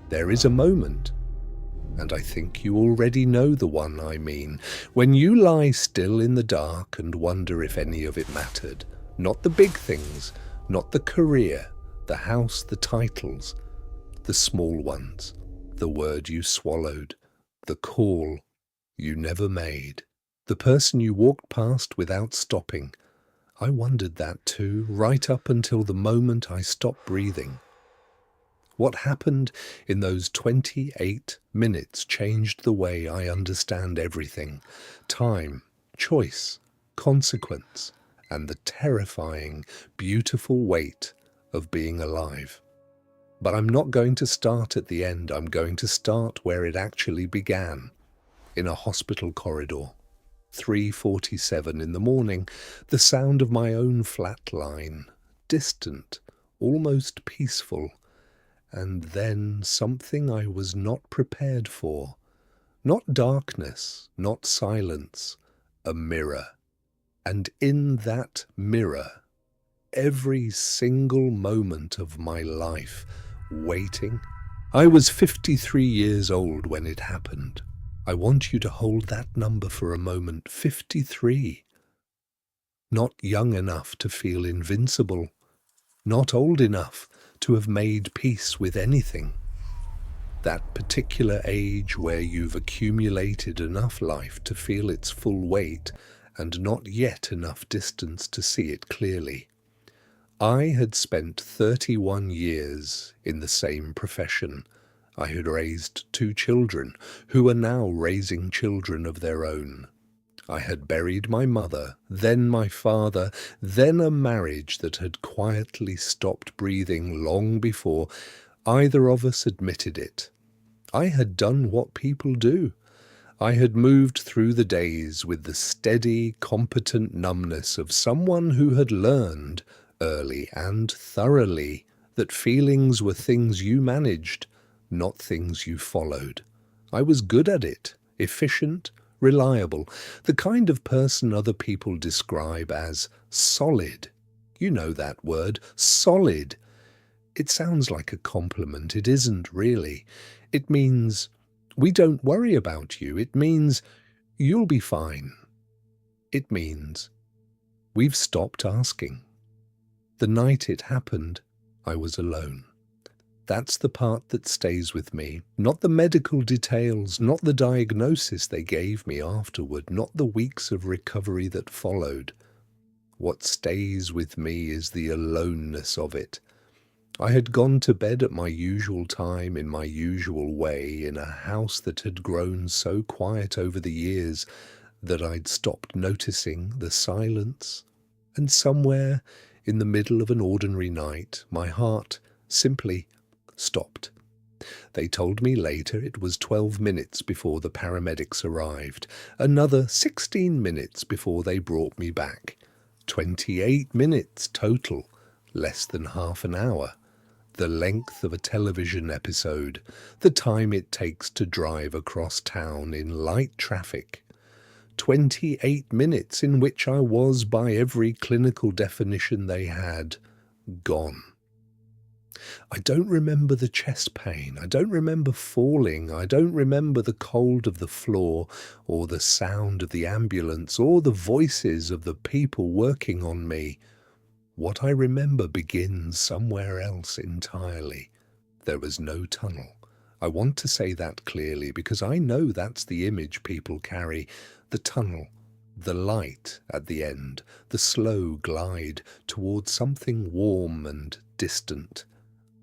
There is a moment, and I think you already know the one I mean, when you lie still in the dark and wonder if any of it mattered. Not the big things, not the career, the house, the titles, the small ones, the word you swallowed, the call you never made, the person you walked past without stopping. I wondered that too, right up until the moment I stopped breathing. What happened in those 28 minutes changed the way I understand everything. Time, choice, consequence, and the terrifying, beautiful weight of being alive. But I'm not going to start at the end. I'm going to start where it actually began, in a hospital corridor. 3:47 in the morning, the sound of my own flat line, distant, almost peaceful, and then something I was not prepared for. Not darkness, not silence, a mirror. And in that mirror, every single moment of my life, waiting. I was 53 years old when it happened. I want you to hold that number for a moment. 53. Not young enough to feel invincible. Not old enough to have made peace with anything. That particular age where you've accumulated enough life to feel its full weight and not yet enough distance to see it clearly. I had spent 31 years in the same profession. I had raised 2 children who are now raising children of their own. I had buried my mother, then my father, then a marriage that had quietly stopped breathing long before either of us admitted it. I had done what people do. I had moved through the days with the steady, competent numbness of someone who had learned, early and thoroughly, that feelings were things you managed, not things you followed. I was good at it, efficient, reliable, the kind of person other people describe as solid. You know that word, solid. It sounds like a compliment. It isn't really. It means we don't worry about you. It means you'll be fine. It means we've stopped asking. The night it happened, I was alone. That's the part that stays with me, not the medical details, not the diagnosis they gave me afterward, not the weeks of recovery that followed. What stays with me is the aloneness of it. I had gone to bed at my usual time, in my usual way, in a house that had grown so quiet over the years that I'd stopped noticing the silence. And somewhere in the middle of an ordinary night, my heart simply stopped. They told me later it was 12 minutes before the paramedics arrived, another 16 minutes before they brought me back. 28 minutes total, less than half an hour. The length of a television episode, the time it takes to drive across town in light traffic. 28 minutes in which I was, by every clinical definition they had, gone. I don't remember the chest pain. I don't remember falling. I don't remember the cold of the floor, or the sound of the ambulance, or the voices of the people working on me. What I remember begins somewhere else entirely. There was no tunnel. I want to say that clearly because I know that's the image people carry. The tunnel, the light at the end, the slow glide towards something warm and distant.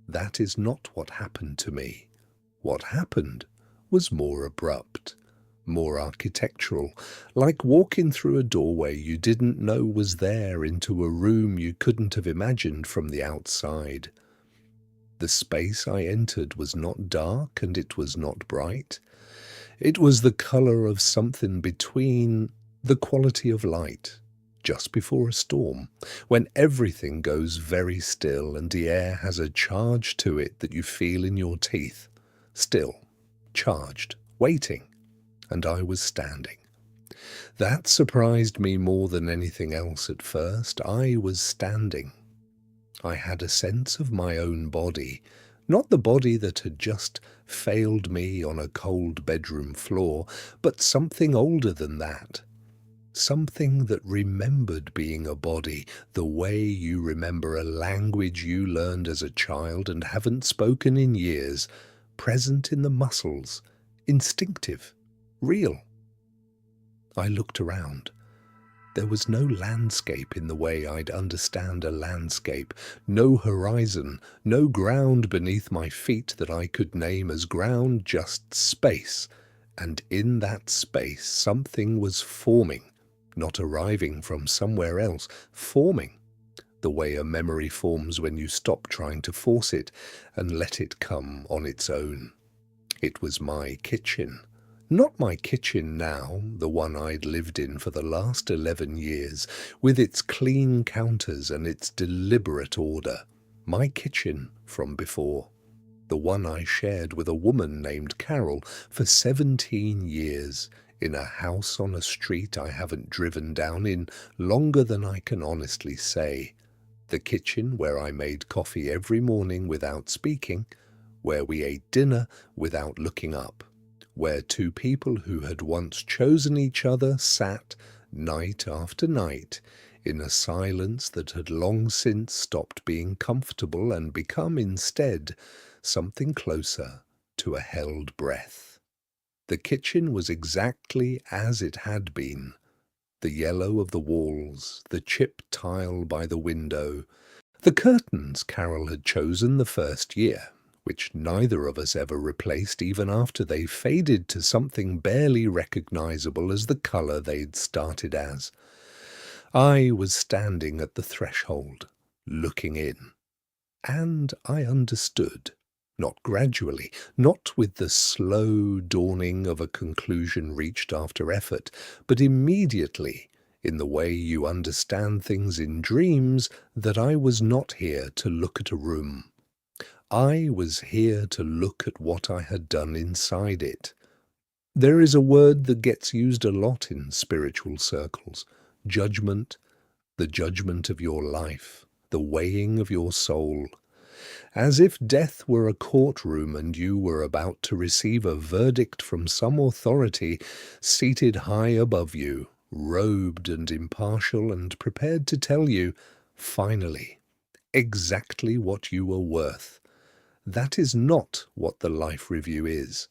That is not what happened to me. What happened was more abrupt, more architectural, like walking through a doorway you didn't know was there into a room you couldn't have imagined from the outside. The space I entered was not dark and it was not bright. It was the colour of something between the quality of light, just before a storm, when everything goes very still and the air has a charge to it that you feel in your teeth. Still, charged, waiting, and I was standing. That surprised me more than anything else at first. I was standing. I had a sense of my own body, Not the body that had just failed me on a cold bedroom floor, but something older than that. Something that remembered being a body, the way you remember a language you learned as a child and haven't spoken in years, present in the muscles, instinctive, real. I looked around. There was no landscape in the way I'd understand a landscape, no horizon, no ground beneath my feet that I could name as ground, just space. And in that space something was forming, not arriving from somewhere else, forming, the way a memory forms when you stop trying to force it and let it come on its own. It was my kitchen. Not my kitchen now, the one I'd lived in for the last 11 years, with its clean counters and its deliberate order. My kitchen from before. The one I shared with a woman named Carol for 17 years, in a house on a street I haven't driven down in longer than I can honestly say. The kitchen where I made coffee every morning without speaking, where we ate dinner without looking up, where two people who had once chosen each other sat, night after night, in a silence that had long since stopped being comfortable and become instead something closer to a held breath. The kitchen was exactly as it had been. The yellow of the walls, the chipped tile by the window, the curtains Carol had chosen the first year, which neither of us ever replaced even after they faded to something barely recognizable as the color they'd started as. I was standing at the threshold, looking in, and I understood. Not gradually, not with the slow dawning of a conclusion reached after effort, but immediately, in the way you understand things in dreams, that I was not here to look at a room. I was here to look at what I had done inside it. There is a word that gets used a lot in spiritual circles: judgment, the judgment of your life, the weighing of your soul. As if death were a courtroom and you were about to receive a verdict from some authority seated high above you, robed and impartial and prepared to tell you, finally, exactly what you were worth. That is not what the life review is.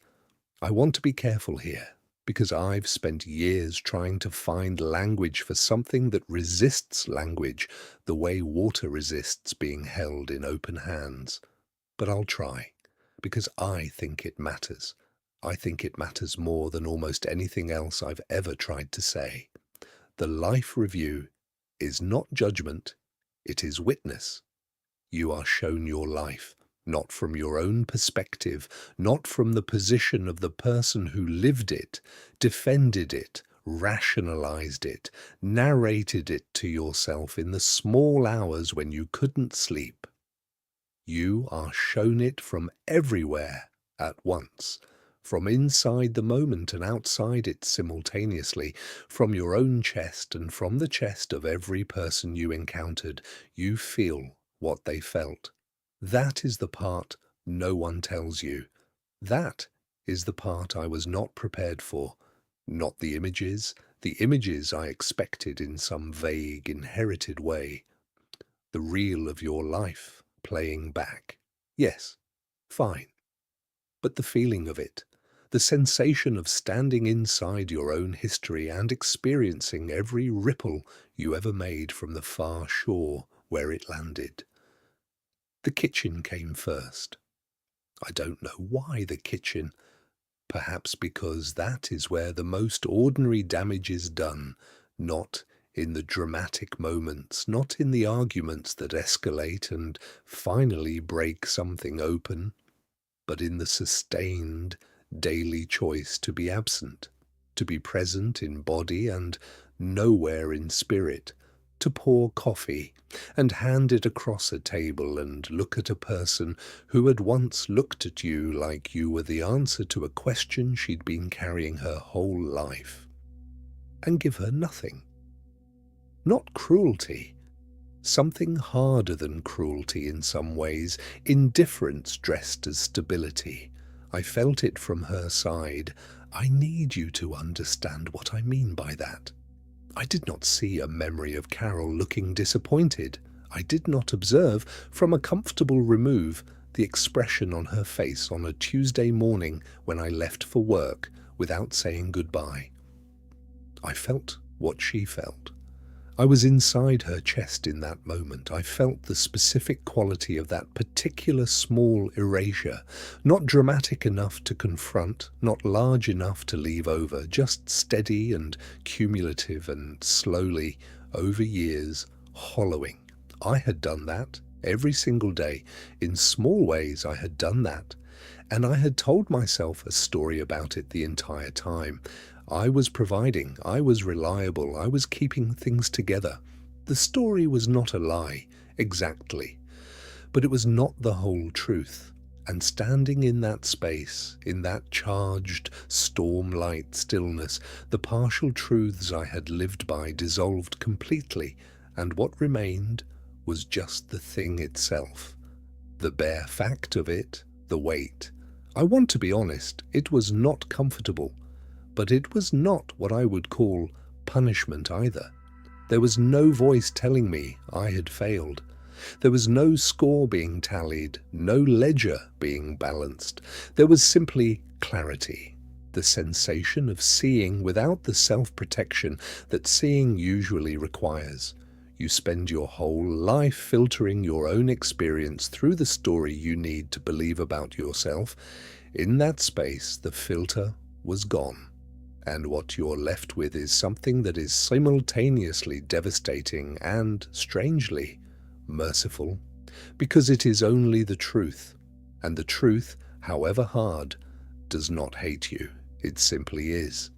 I want to be careful here, because I've spent years trying to find language for something that resists language, the way water resists being held in open hands. But I'll try, because I think it matters. I think it matters more than almost anything else I've ever tried to say. The life review is not judgment, it is witness. You are shown your life, not from your own perspective, not from the position of the person who lived it, defended it, rationalized it, narrated it to yourself in the small hours when you couldn't sleep. You are shown it from everywhere at once, from inside the moment and outside it simultaneously, from your own chest and from the chest of every person you encountered. You feel what they felt. That is the part no one tells you. That is the part I was not prepared for. Not the images I expected in some vague, inherited way. The reel of your life playing back. Yes, fine. But the feeling of it, the sensation of standing inside your own history and experiencing every ripple you ever made from the far shore where it landed. The kitchen came first. I don't know why the kitchen. Perhaps because that is where the most ordinary damage is done, not in the dramatic moments, not in the arguments that escalate and finally break something open, but in the sustained daily choice to be absent, to be present in body and nowhere in spirit, to pour coffee and hand it across a table and look at a person who had once looked at you like you were the answer to a question she'd been carrying her whole life, and give her nothing. Not cruelty, Something harder than cruelty in some ways, indifference dressed as stability. I felt it from her side. I need you to understand what I mean by that. I did not see a memory of Carol looking disappointed. I did not observe, from a comfortable remove, the expression on her face on a Tuesday morning when I left for work without saying goodbye. I felt what she felt. I was inside her chest in that moment. I felt the specific quality of that particular small erasure, not dramatic enough to confront, not large enough to leave over, just steady and cumulative and slowly, over years, hollowing. I had done that every single day. In small ways I had done that, and I had told myself a story about it the entire time. I was providing, I was reliable, I was keeping things together. The story was not a lie, exactly, but it was not the whole truth. And standing in that space, in that charged, storm-light stillness, the partial truths I had lived by dissolved completely, and what remained was just the thing itself. The bare fact of it, the weight. I want to be honest, it was not comfortable. But it was not what I would call punishment either. There was no voice telling me I had failed. There was no score being tallied, no ledger being balanced. There was simply clarity, the sensation of seeing without the self-protection that seeing usually requires. You spend your whole life filtering your own experience through the story you need to believe about yourself. In that space, the filter was gone. And what you're left with is something that is simultaneously devastating and, strangely, merciful, because it is only the truth, and the truth, however hard, does not hate you. It simply is.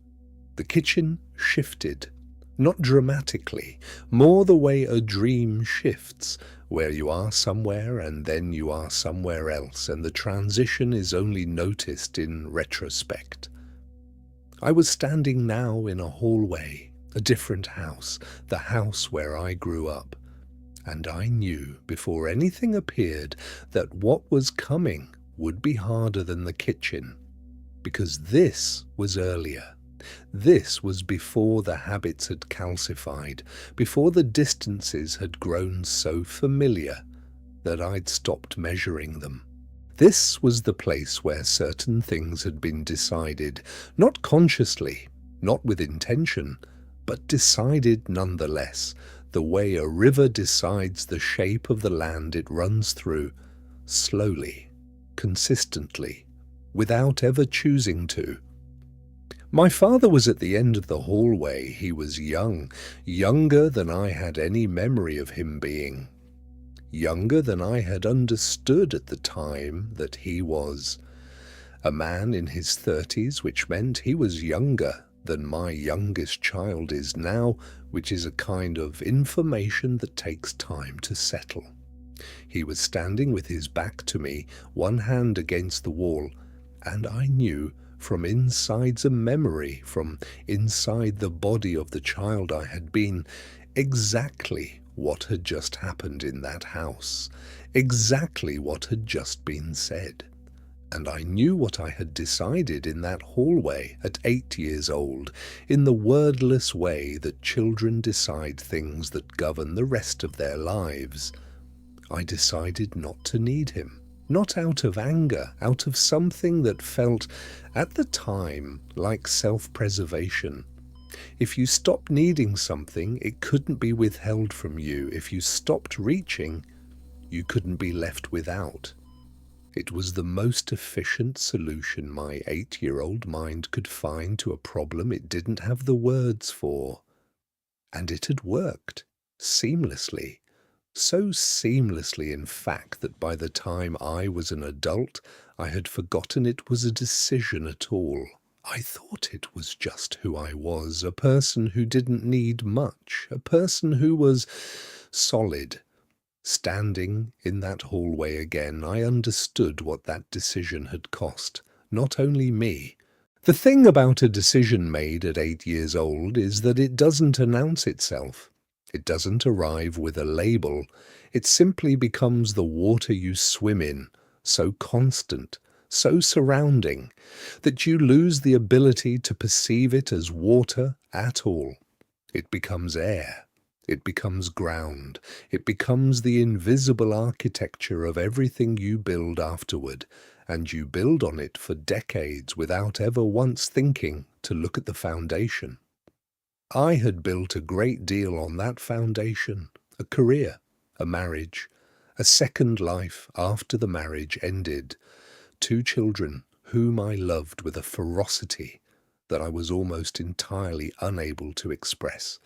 The kitchen shifted, not dramatically, more the way a dream shifts, where you are somewhere and then you are somewhere else, and the transition is only noticed in retrospect. I was standing now in a hallway, a different house, the house where I grew up. And I knew before anything appeared that what was coming would be harder than the kitchen, because this was earlier. This was before the habits had calcified, before the distances had grown so familiar that I'd stopped measuring them. This was the place where certain things had been decided, not consciously, not with intention, but decided nonetheless, the way a river decides the shape of the land it runs through, slowly, consistently, without ever choosing to. My father was at the end of the hallway. He was young, younger than I had any memory of him being. Younger than I had understood at the time that he was. A man in his 30s, which meant he was younger than my youngest child is now, which is a kind of information that takes time to settle. He was standing with his back to me, one hand against the wall, and I knew from inside a memory, from inside the body of the child I had been, exactly what had just happened in that house, exactly what had just been said. And I knew what I had decided in that hallway at 8 years old, in the wordless way that children decide things that govern the rest of their lives. I decided not to need him, not out of anger, out of something that felt, at the time, like self-preservation. If you stopped needing something, it couldn't be withheld from you. If you stopped reaching, you couldn't be left without. It was the most efficient solution my 8-year-old mind could find to a problem it didn't have the words for. And it had worked, seamlessly. So seamlessly, in fact, that by the time I was an adult, I had forgotten it was a decision at all. I thought it was just who I was, a person who didn't need much, a person who was solid. Standing in that hallway again, I understood what that decision had cost, not only me. The thing about a decision made at 8 years old is that it doesn't announce itself. It doesn't arrive with a label. It simply becomes the water you swim in, so constant, so surrounding, that you lose the ability to perceive it as water at all. It becomes air. It becomes ground. It becomes the invisible architecture of everything you build afterward, and you build on it for decades without ever once thinking to look at the foundation. I had built a great deal on that foundation, a career, a marriage, a second life after the marriage ended, 2 children whom I loved with a ferocity that I was almost entirely unable to express.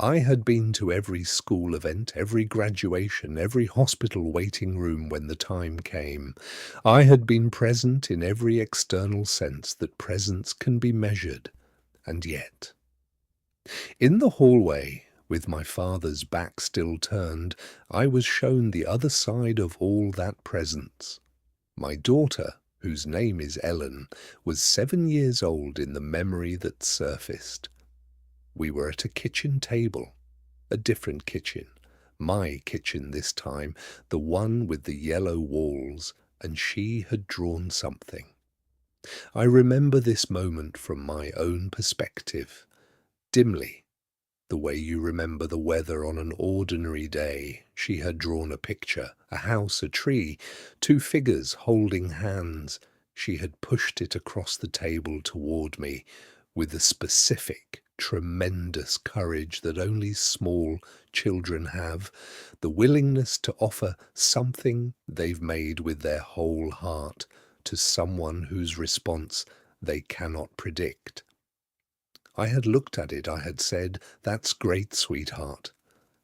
I had been to every school event, every graduation, every hospital waiting room when the time came. I had been present in every external sense that presence can be measured, and yet, in the hallway, with my father's back still turned, I was shown the other side of all that presence. My daughter, whose name is Ellen, was 7 years old in the memory that surfaced. We were at a kitchen table, a different kitchen, my kitchen this time, the one with the yellow walls, and she had drawn something. I remember this moment from my own perspective, dimly, the way you remember the weather on an ordinary day. She had drawn a picture, a house, a tree, 2 figures holding hands. She had pushed it across the table toward me with the specific, tremendous courage that only small children have, the willingness to offer something they've made with their whole heart to someone whose response they cannot predict. I had looked at it, I had said, "That's great, sweetheart,"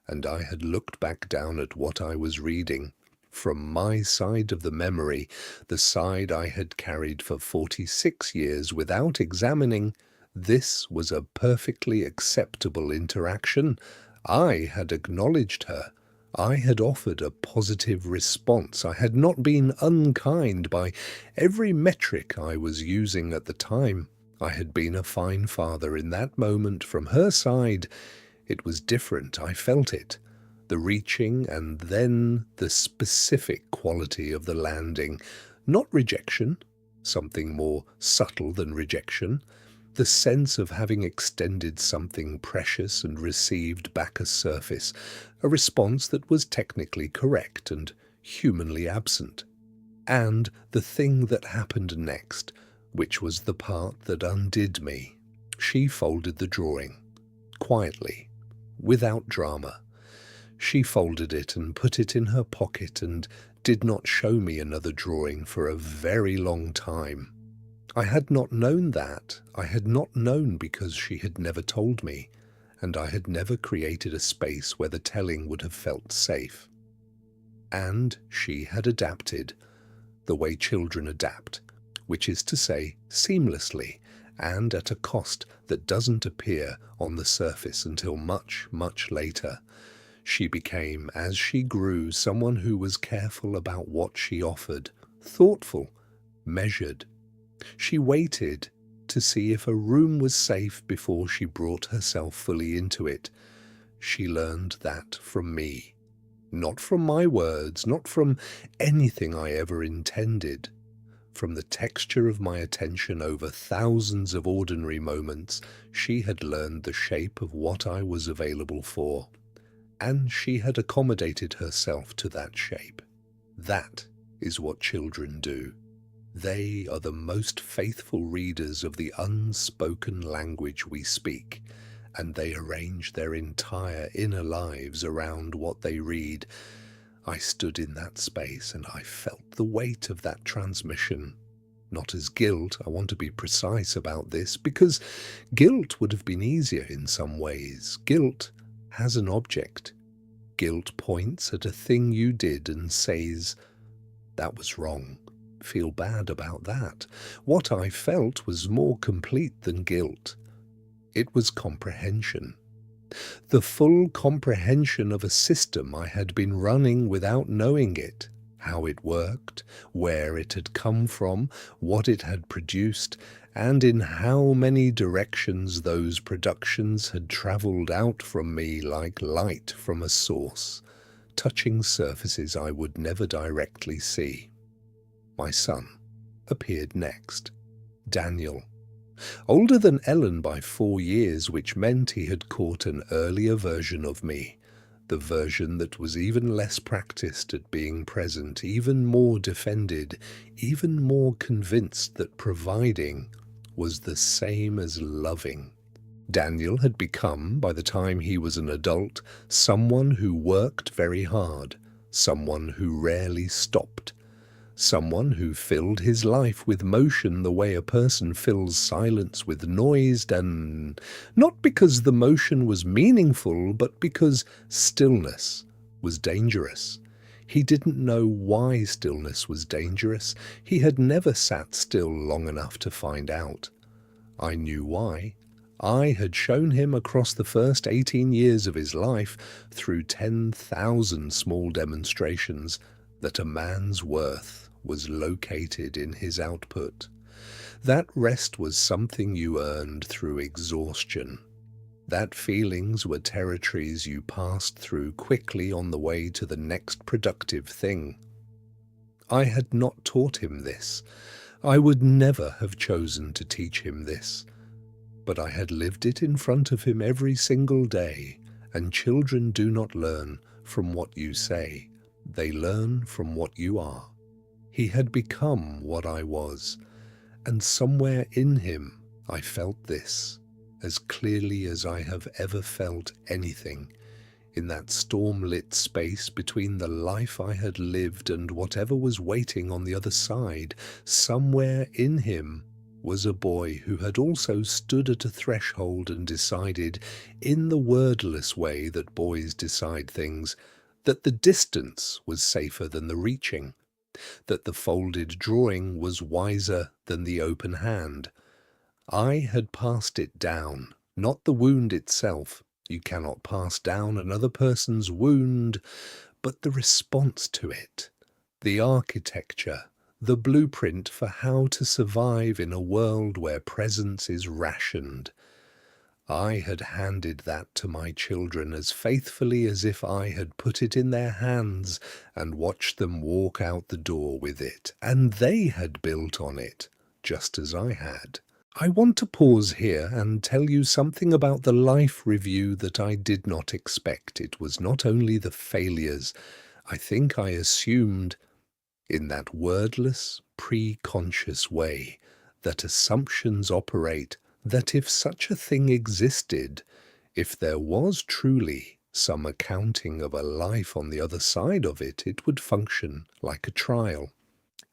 and I had looked back down at what I was reading. From my side of the memory, the side I had carried for 46 years without examining, this was a perfectly acceptable interaction. I had acknowledged her. I had offered a positive response. I had not been unkind by every metric I was using at the time. I had been a fine father in that moment. From her side, it was different. I felt it. The reaching and then the specific quality of the landing. Not rejection, something more subtle than rejection. The sense of having extended something precious and received back a surface, a response that was technically correct and humanly absent. And the thing that happened next, which was the part that undid me. She folded the drawing, quietly, without drama. She folded it and put it in her pocket and did not show me another drawing for a very long time. I had not known that. I had not known because she had never told me, and I had never created a space where the telling would have felt safe. And she had adapted, the way children adapt, which is to say, seamlessly, and at a cost that doesn't appear on the surface until much, much later. She became, as she grew, someone who was careful about what she offered, thoughtful, measured. She waited to see if a room was safe before she brought herself fully into it. She learned that from me, not from my words, not from anything I ever intended. From the texture of my attention over thousands of ordinary moments, she had learned the shape of what I was available for, and she had accommodated herself to that shape. That is what children do. They are the most faithful readers of the unspoken language we speak, and they arrange their entire inner lives around what they read. I stood in that space and I felt the weight of that transmission. Not as guilt, I want to be precise about this, because guilt would have been easier in some ways. Guilt has an object. Guilt points at a thing you did and says, "That was wrong. Feel bad about that." What I felt was more complete than guilt. It was comprehension. The full comprehension of a system I had been running without knowing it, how it worked, where it had come from, what it had produced, and in how many directions those productions had travelled out from me like light from a source, touching surfaces I would never directly see. My son appeared next, Daniel. Older than Ellen by 4 years, which meant he had caught an earlier version of me, the version that was even less practiced at being present, even more defended, even more convinced that providing was the same as loving. Daniel had become, by the time he was an adult, someone who worked very hard, someone who rarely stopped, someone who filled his life with motion the way a person fills silence with noise, and not because the motion was meaningful, but because stillness was dangerous. He didn't know why stillness was dangerous. He had never sat still long enough to find out. I knew why. I had shown him across the first 18 years of his life, through 10,000 small demonstrations, that a man's worth was located in his output. That rest was something you earned through exhaustion. That feelings were territories you passed through quickly on the way to the next productive thing. I had not taught him this. I would never have chosen to teach him this. But I had lived it in front of him every single day, and children do not learn from what you say. They learn from what you are. He had become what I was, and somewhere in him I felt this, as clearly as I have ever felt anything, in that storm-lit space between the life I had lived and whatever was waiting on the other side. Somewhere in him was a boy who had also stood at a threshold and decided, in the wordless way that boys decide things, that the distance was safer than the reaching, that the folded drawing was wiser than the open hand. I had passed it down, not the wound itself. You cannot pass down another person's wound, but the response to it, the architecture, the blueprint for how to survive in a world where presence is rationed. I had handed that to my children as faithfully as if I had put it in their hands and watched them walk out the door with it, and they had built on it, just as I had. I want to pause here and tell you something about the life review that I did not expect. It was not only the failures. I think I assumed, in that wordless, pre-conscious way, that assumptions operate, that if such a thing existed, if there was truly some accounting of a life on the other side of it, it would function like a trial.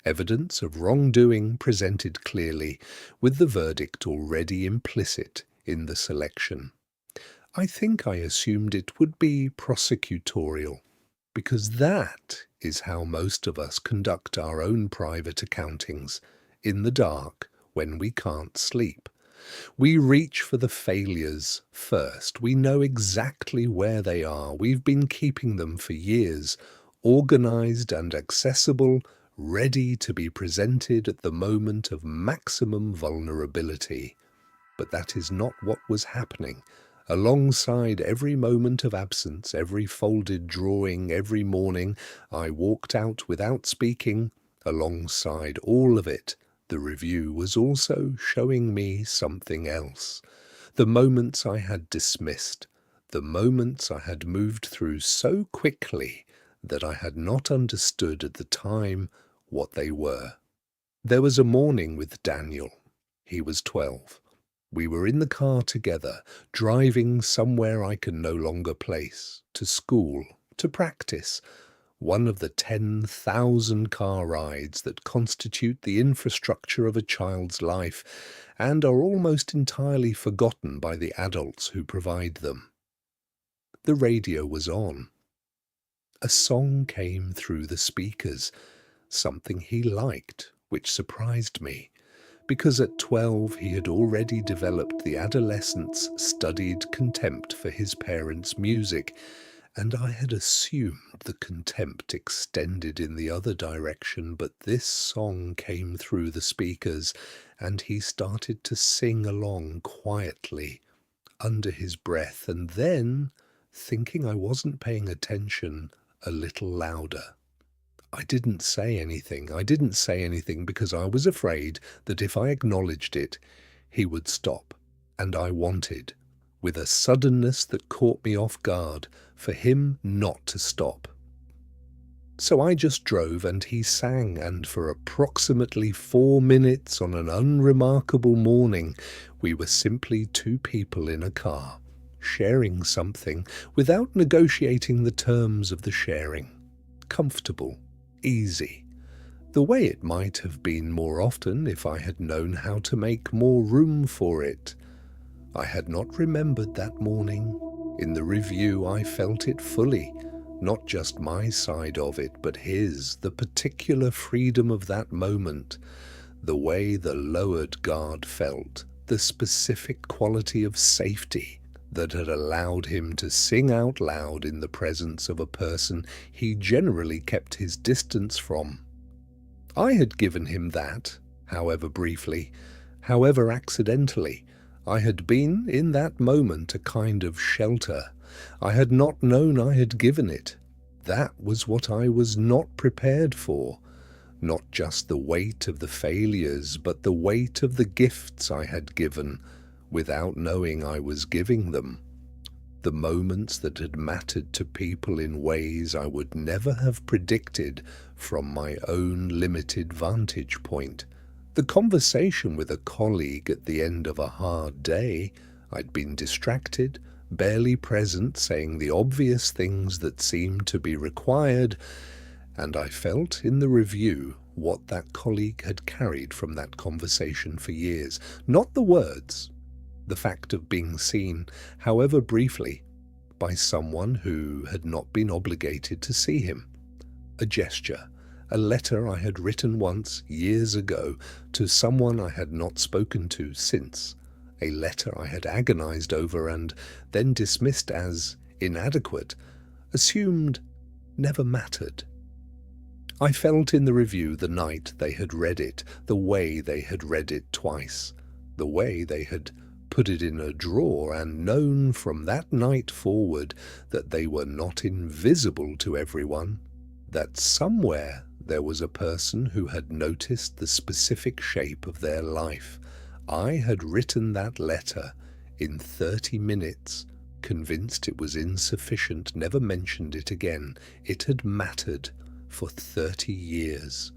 Evidence of wrongdoing presented clearly, with the verdict already implicit in the selection. I think I assumed it would be prosecutorial, because that is how most of us conduct our own private accountings, in the dark, when we can't sleep. We reach for the failures first. We know exactly where they are. We've been keeping them for years, organized and accessible, ready to be presented at the moment of maximum vulnerability. But that is not what was happening. Alongside every moment of absence, every folded drawing, every morning I walked out without speaking, alongside all of it, the review was also showing me something else. The moments I had dismissed, the moments I had moved through so quickly that I had not understood at the time what they were. There was a morning with Daniel. He was 12. We were in the car together, driving somewhere I can no longer place, to school, to practice, one of the 10,000 car rides that constitute the infrastructure of a child's life and are almost entirely forgotten by the adults who provide them. The radio was on. A song came through the speakers, something he liked, which surprised me, because at 12 he had already developed the adolescent's studied contempt for his parents' music, and I had assumed the contempt extended in the other direction, but this song came through the speakers, and he started to sing along quietly under his breath, and then, thinking I wasn't paying attention, a little louder. I didn't say anything. I didn't say anything because I was afraid that if I acknowledged it, he would stop, and I wanted, with a suddenness that caught me off guard, for him not to stop. So I just drove and he sang, and for approximately 4 minutes on an unremarkable morning, we were simply two people in a car, sharing something without negotiating the terms of the sharing. Comfortable, easy, the way it might have been more often if I had known how to make more room for it. I had not remembered that morning. In the review I felt it fully, not just my side of it, but his, the particular freedom of that moment, the way the lowered guard felt, the specific quality of safety that had allowed him to sing out loud in the presence of a person he generally kept his distance from. I had given him that, however briefly, however accidentally. I had been, in that moment, a kind of shelter. I had not known I had given it. That was what I was not prepared for. Not just the weight of the failures, but the weight of the gifts I had given, without knowing I was giving them. The moments that had mattered to people in ways I would never have predicted from my own limited vantage point. The conversation with a colleague at the end of a hard day. I'd been distracted, barely present, saying the obvious things that seemed to be required, and I felt in the review what that colleague had carried from that conversation for years. Not the words, the fact of being seen, however briefly, by someone who had not been obligated to see him. A gesture, a letter I had written once, years ago, to someone I had not spoken to since, a letter I had agonized over and then dismissed as inadequate, assumed never mattered. I felt in the review the night they had read it, the way they had read it twice, the way they had put it in a drawer, and known from that night forward that they were not invisible to everyone, that somewhere there was a person who had noticed the specific shape of their life. I had written that letter in 30 minutes, convinced it was insufficient, never mentioned it again. It had mattered for 30 years.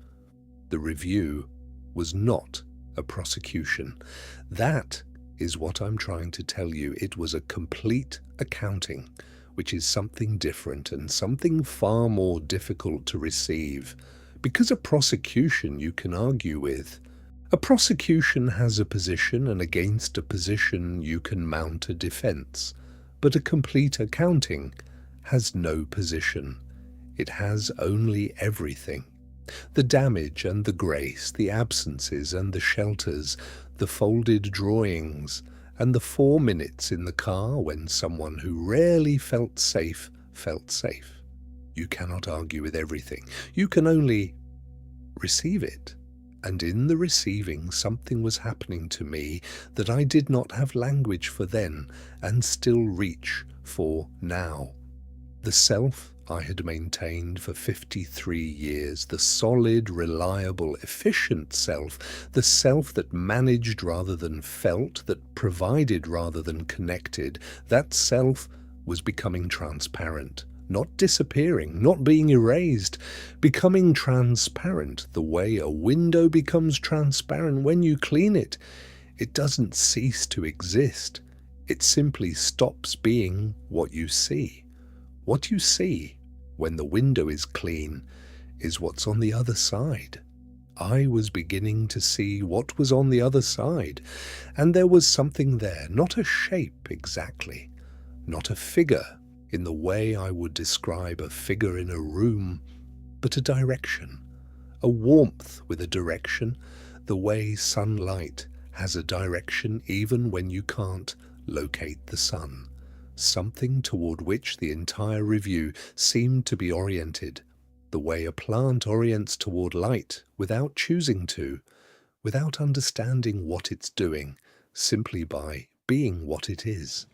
The review was not a prosecution. That is what I'm trying to tell you. It was a complete accounting, which is something different and something far more difficult to receive, because a prosecution you can argue with. A prosecution has a position, and against a position you can mount a defense, but a complete accounting has no position. It has only everything. The damage and the grace, the absences and the shelters, the folded drawings, and the 4 minutes in the car when someone who rarely felt safe felt safe. You cannot argue with everything. You can only receive it. And in the receiving, something was happening to me that I did not have language for then, and still reach for now. The self I had maintained for 53 years, the solid, reliable, efficient self, the self that managed rather than felt, that provided rather than connected, that self was becoming transparent, not disappearing, not being erased, becoming transparent the way a window becomes transparent when you clean it. It doesn't cease to exist. It simply stops being what you see. What you see when the window is clean is what's on the other side. I was beginning to see what was on the other side, and there was something there, not a shape exactly, not a figure in the way I would describe a figure in a room, but a direction, a warmth with a direction, the way sunlight has a direction even when you can't locate the sun. something toward which the entire review seemed to be oriented, the way a plant orients toward light without choosing to, without understanding what it's doing, simply by being what it is.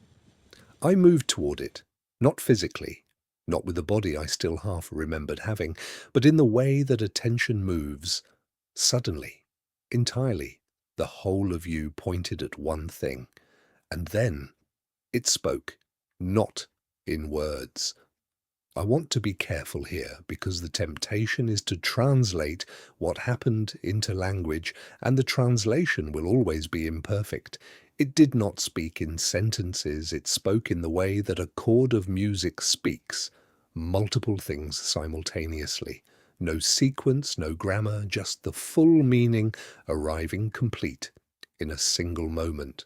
I moved toward it, not physically, not with the body I still half remembered having, but in the way that attention moves. Suddenly, entirely, the whole of you pointed at one thing, and then it spoke, not in words. I want to be careful here because the temptation is to translate what happened into language, and the translation will always be imperfect. It did not speak in sentences, it spoke in the way that a chord of music speaks, multiple things simultaneously. No sequence, no grammar, just the full meaning arriving complete in a single moment.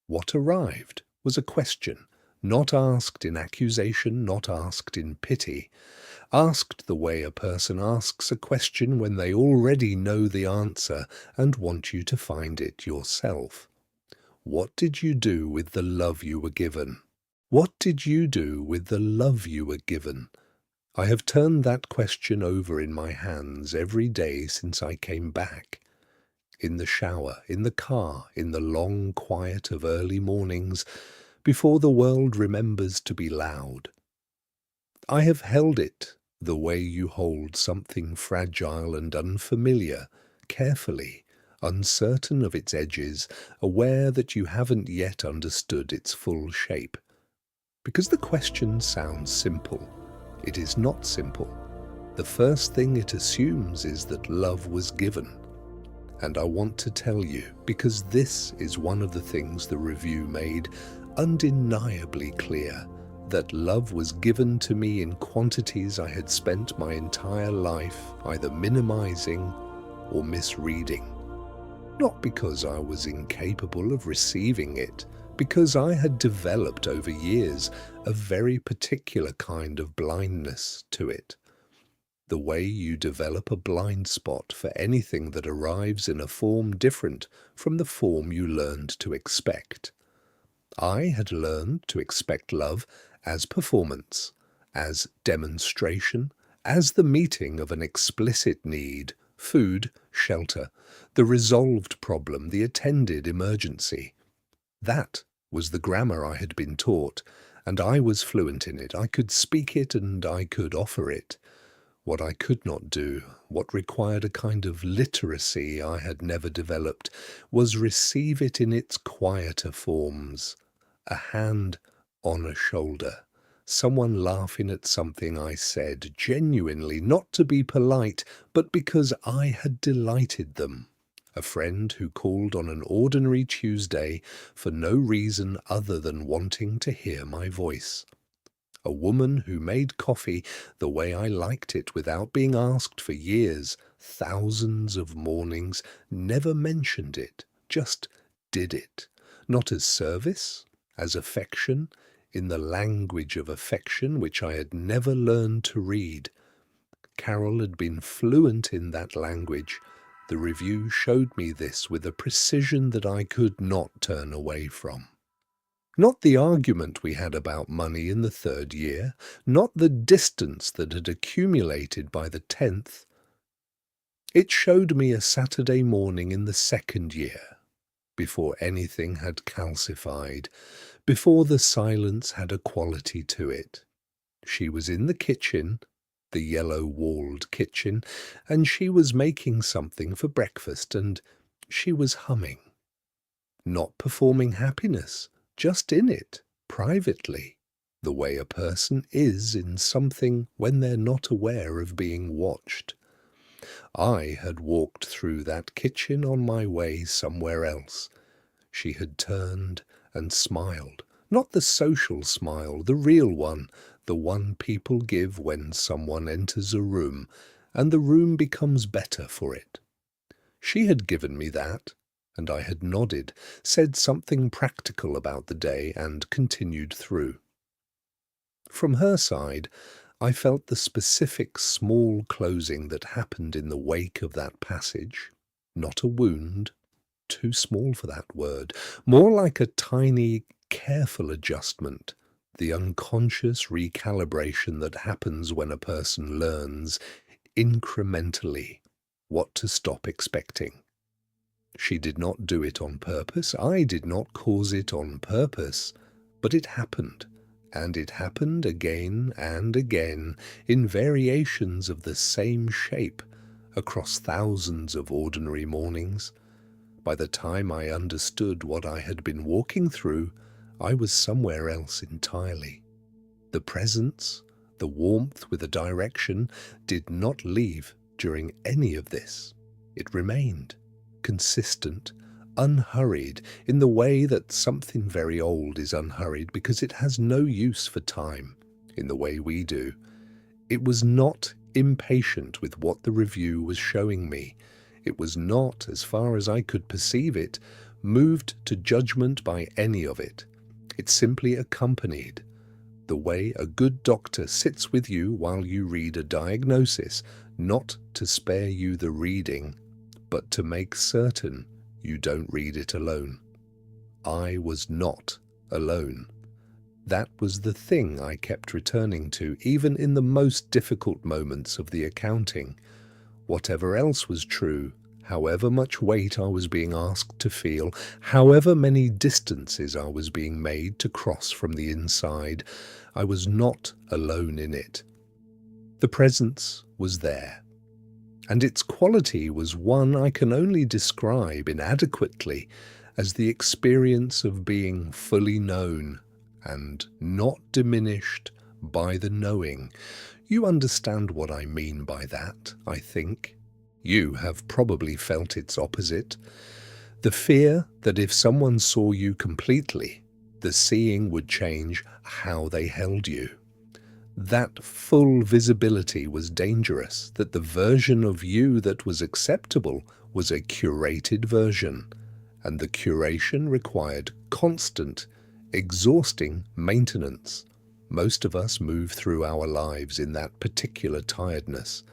What arrived was a question, not asked in accusation, not asked in pity, asked the way a person asks a question when they already know the answer and want you to find it yourself. What did you do with the love you were given? What did you do with the love you were given? I have turned that question over in my hands every day since I came back. In the shower, in the car, in the long quiet of early mornings, before the world remembers to be loud. I have held it the way you hold something fragile and unfamiliar, carefully, uncertain of its edges, aware that you haven't yet understood its full shape. Because the question sounds simple, it is not simple. The first thing it assumes is that love was given. And I want to tell you, because this is one of the things the review made undeniably clear, that love was given to me in quantities I had spent my entire life either minimizing or misreading. Not because I was incapable of receiving it, because I had developed over years a very particular kind of blindness to it. The way you develop a blind spot for anything that arrives in a form different from the form you learned to expect. I had learned to expect love as performance, as demonstration, as the meeting of an explicit need, food, shelter, the resolved problem, the attended emergency. That was the grammar I had been taught, and I was fluent in it. I could speak it and I could offer it. What I could not do, what required a kind of literacy I had never developed, was receive it in its quieter forms. A hand on a shoulder, someone laughing at something I said, genuinely, not to be polite, but because I had delighted them. A friend who called on an ordinary Tuesday for no reason other than wanting to hear my voice. A woman who made coffee the way I liked it without being asked for years, thousands of mornings, never mentioned it, just did it. Not as service, as affection, in the language of affection which I had never learned to read. Carol had been fluent in that language. The review showed me this with a precision that I could not turn away from. Not the argument we had about money in the 3rd year, not the distance that had accumulated by the 10th. It showed me a Saturday morning in the 2nd year, before anything had calcified, before the silence had a quality to it. She was in the kitchen, the yellow-walled kitchen, and she was making something for breakfast, and she was humming. Not performing happiness, just in it, privately, the way a person is in something when they're not aware of being watched. I had walked through that kitchen on my way somewhere else. She had turned and smiled, not the social smile, the real one, the one people give when someone enters a room, and the room becomes better for it. She had given me that, and I had nodded, said something practical about the day, and continued through. From her side, I felt the specific small closing that happened in the wake of that passage. Not a wound, too small for that word, more like a tiny, careful adjustment, the unconscious recalibration that happens when a person learns, incrementally, what to stop expecting. She did not do it on purpose, I did not cause it on purpose, but it happened, and it happened again and again in variations of the same shape across thousands of ordinary mornings. By the time I understood what I had been walking through, I was somewhere else entirely. The presence, the warmth with a direction, did not leave during any of this. It remained consistent, unhurried, in the way that something very old is unhurried because it has no use for time, in the way we do. It was not impatient with what the review was showing me. It was not, as far as I could perceive it, moved to judgment by any of it. It simply accompanied, the way a good doctor sits with you while you read a diagnosis, not to spare you the reading, but to make certain you don't read it alone. I was not alone. That was the thing I kept returning to, even in the most difficult moments of the accounting. Whatever else was true, however much weight I was being asked to feel, however many distances I was being made to cross from the inside, I was not alone in it. The presence was there, and its quality was one I can only describe inadequately as the experience of being fully known and not diminished by the knowing. You understand what I mean by that, I think. You have probably felt its opposite. The fear that if someone saw you completely, the seeing would change how they held you. That full visibility was dangerous, that the version of you that was acceptable was a curated version, and the curation required constant, exhausting maintenance. Most of us move through our lives in that particular tiredness,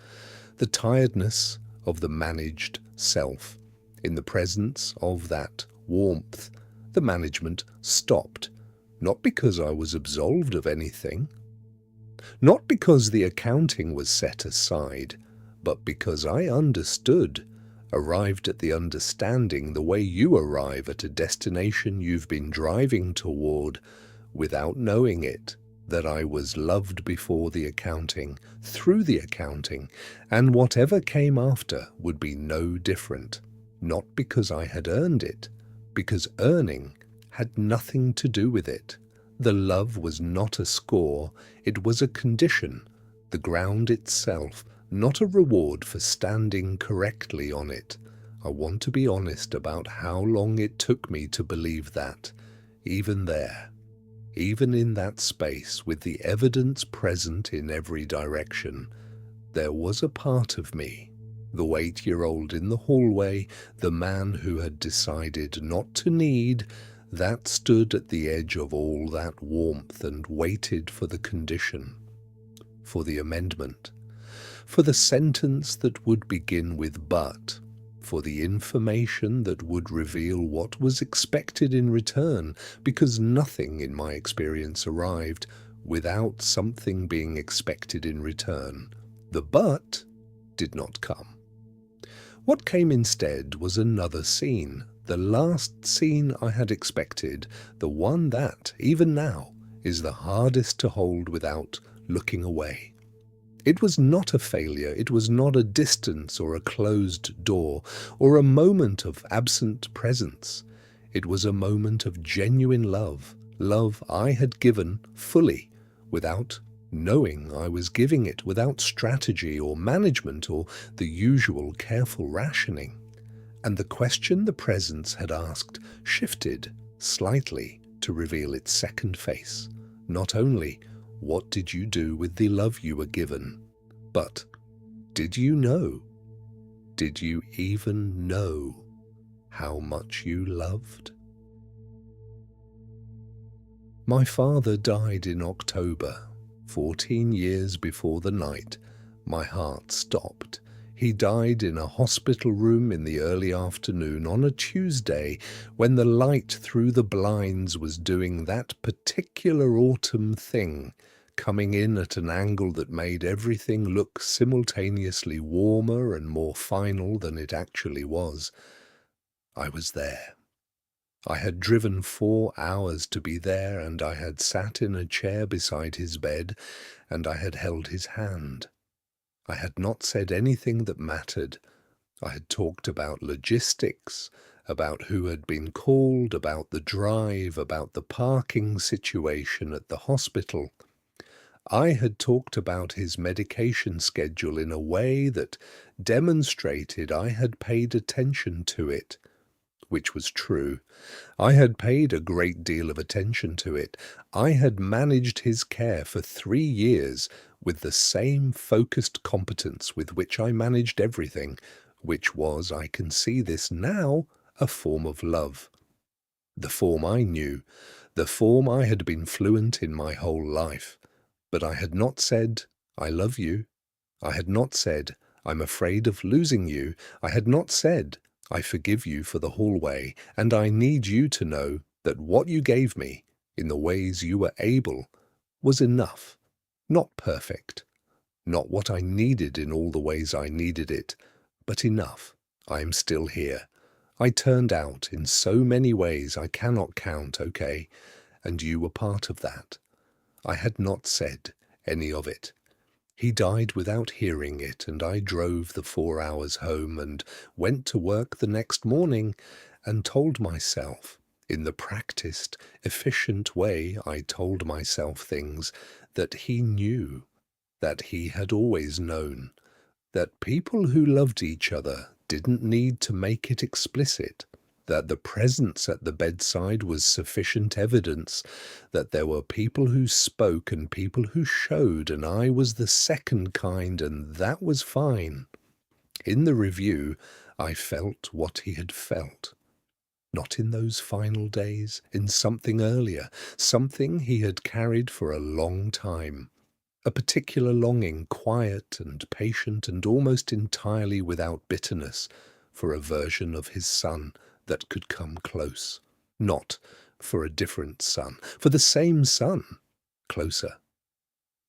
the tiredness of the managed self. In the presence of that warmth, the management stopped, not because I was absolved of anything, not because the accounting was set aside, but because I understood, arrived at the understanding the way you arrive at a destination you've been driving toward without knowing it, that I was loved before the accounting, through the accounting, and whatever came after would be no different, not because I had earned it, because earning had nothing to do with it. The love was not a score, it was a condition, the ground itself, not a reward for standing correctly on it. I want to be honest about how long it took me to believe that, even there, even in that space with the evidence present in every direction, there was a part of me, the 8-year-old in the hallway, the man who had decided not to need, that stood at the edge of all that warmth and waited for the condition, for the amendment, for the sentence that would begin with "but," for the information that would reveal what was expected in return, because nothing in my experience arrived without something being expected in return. The "but" did not come. What came instead was another scene, the last scene I had expected, the one that, even now, is the hardest to hold without looking away. It was not a failure, it was not a distance or a closed door, or a moment of absent presence. It was a moment of genuine love, love I had given fully, without knowing I was giving it, without strategy or management or the usual careful rationing. And the question the presence had asked shifted slightly to reveal its second face. Not only, what did you do with the love you were given, but did you know? Did you even know how much you loved? My father died in October, 14 years before the night my heart stopped. He died in a hospital room in the early afternoon on a Tuesday when the light through the blinds was doing that particular autumn thing, coming in at an angle that made everything look simultaneously warmer and more final than it actually was. I was there. I had driven 4 hours to be there, and I had sat in a chair beside his bed, and I had held his hand. I had not said anything that mattered. I had talked about logistics, about who had been called, about the drive, about the parking situation at the hospital. I had talked about his medication schedule in a way that demonstrated I had paid attention to it, which was true. I had paid a great deal of attention to it. I had managed his care for 3 years with the same focused competence with which I managed everything, which was, I can see this now, a form of love. The form I knew, the form I had been fluent in my whole life. But I had not said, I love you. I had not said, I'm afraid of losing you. I had not said, I forgive you for the hallway, and I need you to know that what you gave me, in the ways you were able, was enough. Not perfect. Not what I needed in all the ways I needed it, but enough. I am still here. I turned out in so many ways I cannot count, okay, and you were part of that. I had not said any of it. He died without hearing it, and I drove the 4 hours home and went to work the next morning and told myself, in the practiced, efficient way I told myself things, that he knew, that he had always known, that people who loved each other didn't need to make it explicit, that the presence at the bedside was sufficient evidence, that there were people who spoke and people who showed, and I was the second kind, and that was fine. In the review, I felt what he had felt. Not in those final days, in something earlier, something he had carried for a long time. A particular longing, quiet and patient and almost entirely without bitterness, for a version of his son that could come close. Not for a different son, for the same son, closer.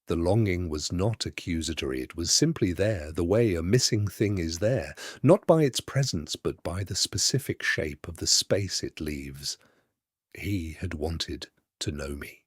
The longing was not accusatory, it was simply there, the way a missing thing is there, not by its presence but by the specific shape of the space it leaves. He had wanted to know me.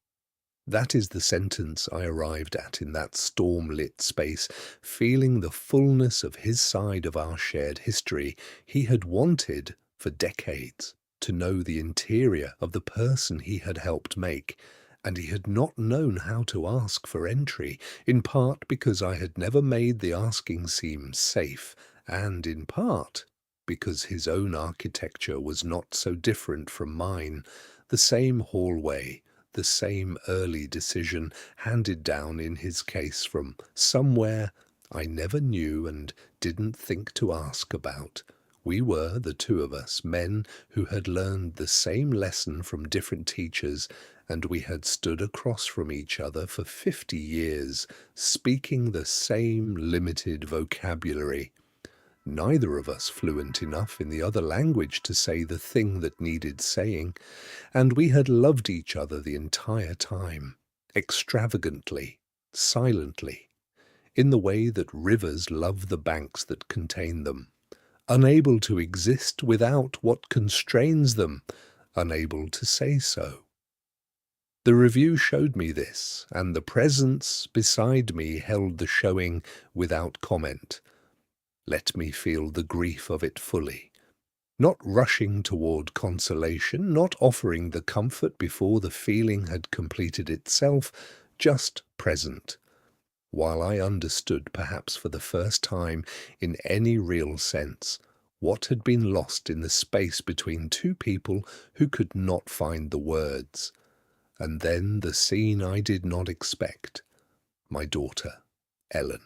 That is the sentence I arrived at in that storm-lit space, feeling the fullness of his side of our shared history. He had wanted, for decades, to know the interior of the person he had helped make, and he had not known how to ask for entry, in part because I had never made the asking seem safe, and in part because his own architecture was not so different from mine, the same hallway, the same early decision handed down in his case from somewhere I never knew and didn't think to ask about. We were, the two of us, men who had learned the same lesson from different teachers, and we had stood across from each other for 50 years, speaking the same limited vocabulary. Neither of us fluent enough in the other language to say the thing that needed saying, and we had loved each other the entire time, extravagantly, silently, in the way that rivers love the banks that contain them, unable to exist without what constrains them, unable to say so. The review showed me this, and the presence beside me held the showing without comment. Let me feel the grief of it fully, not rushing toward consolation, not offering the comfort before the feeling had completed itself, just present, while I understood, perhaps for the first time in any real sense, what had been lost in the space between two people who could not find the words. And then the scene I did not expect. My daughter, Ellen.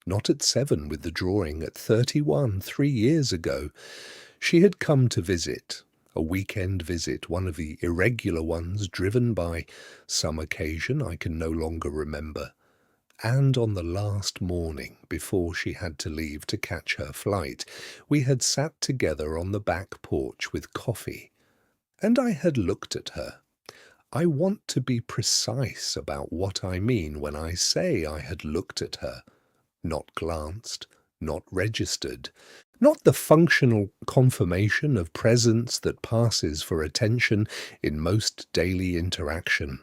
Not at 7 with the drawing, at 31, 3 years ago. She had come to visit, a weekend visit, one of the irregular ones driven by some occasion I can no longer remember. And on the last morning, before she had to leave to catch her flight, we had sat together on the back porch with coffee, and I had looked at her. I want to be precise about what I mean when I say I had looked at her, not glanced, not registered, not the functional confirmation of presence that passes for attention in most daily interaction.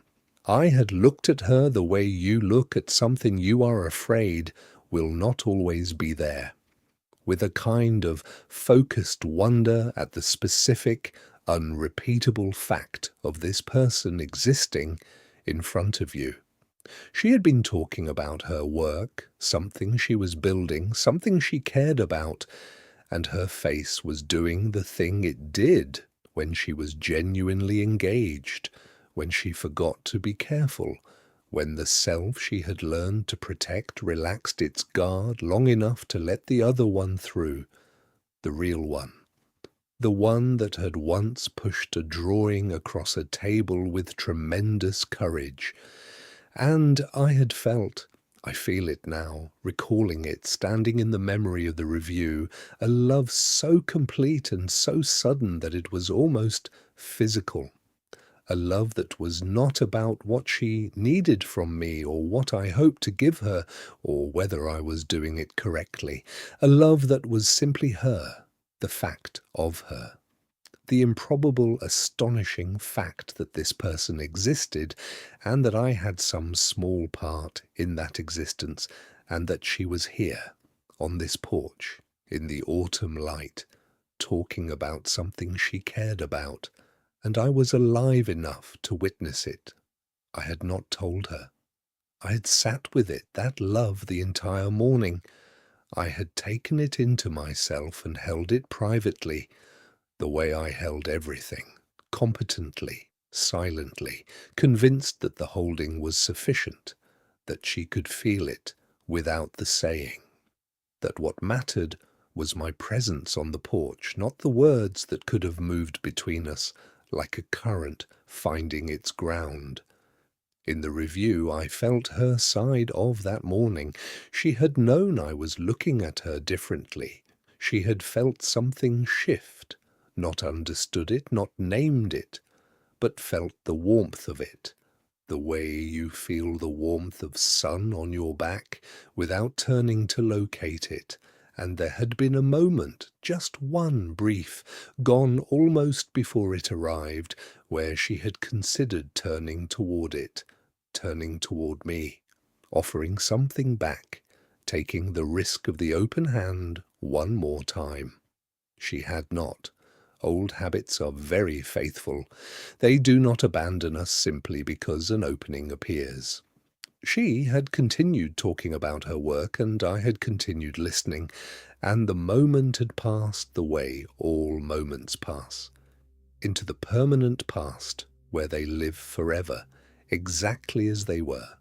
I had looked at her the way you look at something you are afraid will not always be there, with a kind of focused wonder at the specific, unrepeatable fact of this person existing in front of you. She had been talking about her work, something she was building, something she cared about, and her face was doing the thing it did when she was genuinely engaged, when she forgot to be careful, when the self she had learned to protect relaxed its guard long enough to let the other one through, the real one. The one that had once pushed a drawing across a table with tremendous courage. And I had felt, I feel it now, recalling it, standing in the memory of the review, a love so complete and so sudden that it was almost physical. A love that was not about what she needed from me or what I hoped to give her or whether I was doing it correctly. A love that was simply her, the fact of her. The improbable, astonishing fact that this person existed and that I had some small part in that existence and that she was here, on this porch, in the autumn light, talking about something she cared about, and I was alive enough to witness it. I had not told her. I had sat with it, that love, the entire morning. I had taken it into myself and held it privately, the way I held everything, competently, silently, convinced that the holding was sufficient, that she could feel it without the saying, that what mattered was my presence on the porch, not the words that could have moved between us, like a current finding its ground. In the review, I felt her side of that morning. She had known I was looking at her differently. She had felt something shift, not understood it, not named it, but felt the warmth of it, the way you feel the warmth of sun on your back without turning to locate it. And there had been a moment, just one brief, gone almost before it arrived, where she had considered turning toward it, turning toward me, offering something back, taking the risk of the open hand one more time. She had not. Old habits are very faithful. They do not abandon us simply because an opening appears. She had continued talking about her work, and I had continued listening, and the moment had passed the way all moments pass, into the permanent past, where they live forever, exactly as they were.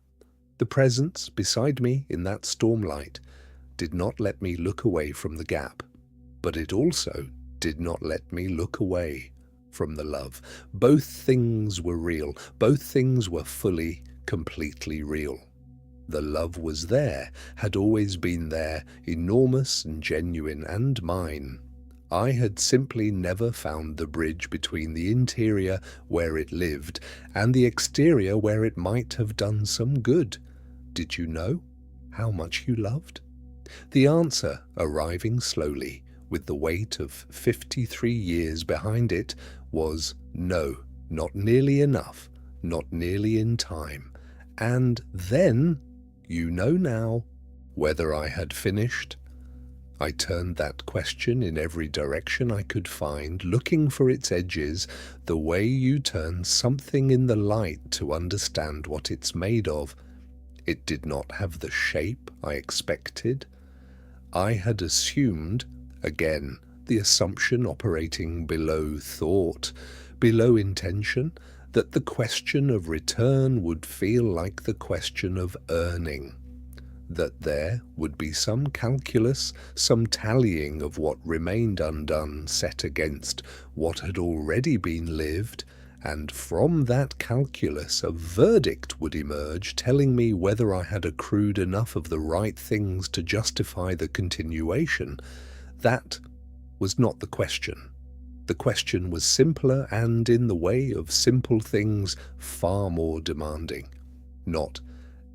The presence beside me in that stormlight did not let me look away from the gap, but it also did not let me look away from the love. Both things were real. Both things were fully, completely real. The love was there, had always been there, enormous and genuine and mine. I had simply never found the bridge between the interior where it lived and the exterior where it might have done some good. Did you know how much you loved? The answer, arriving slowly, with the weight of 53 years behind it, was no, not nearly enough, not nearly in time. And then, you know now, whether I had finished. I turned that question in every direction I could find, looking for its edges, the way you turn something in the light to understand what it's made of. It did not have the shape I expected. I had assumed, again, the assumption operating below thought, below intention, that the question of return would feel like the question of earning, that there would be some calculus, some tallying of what remained undone set against what had already been lived, and from that calculus a verdict would emerge telling me whether I had accrued enough of the right things to justify the continuation. That was not the question. The question was simpler and, in the way of simple things, far more demanding. Not,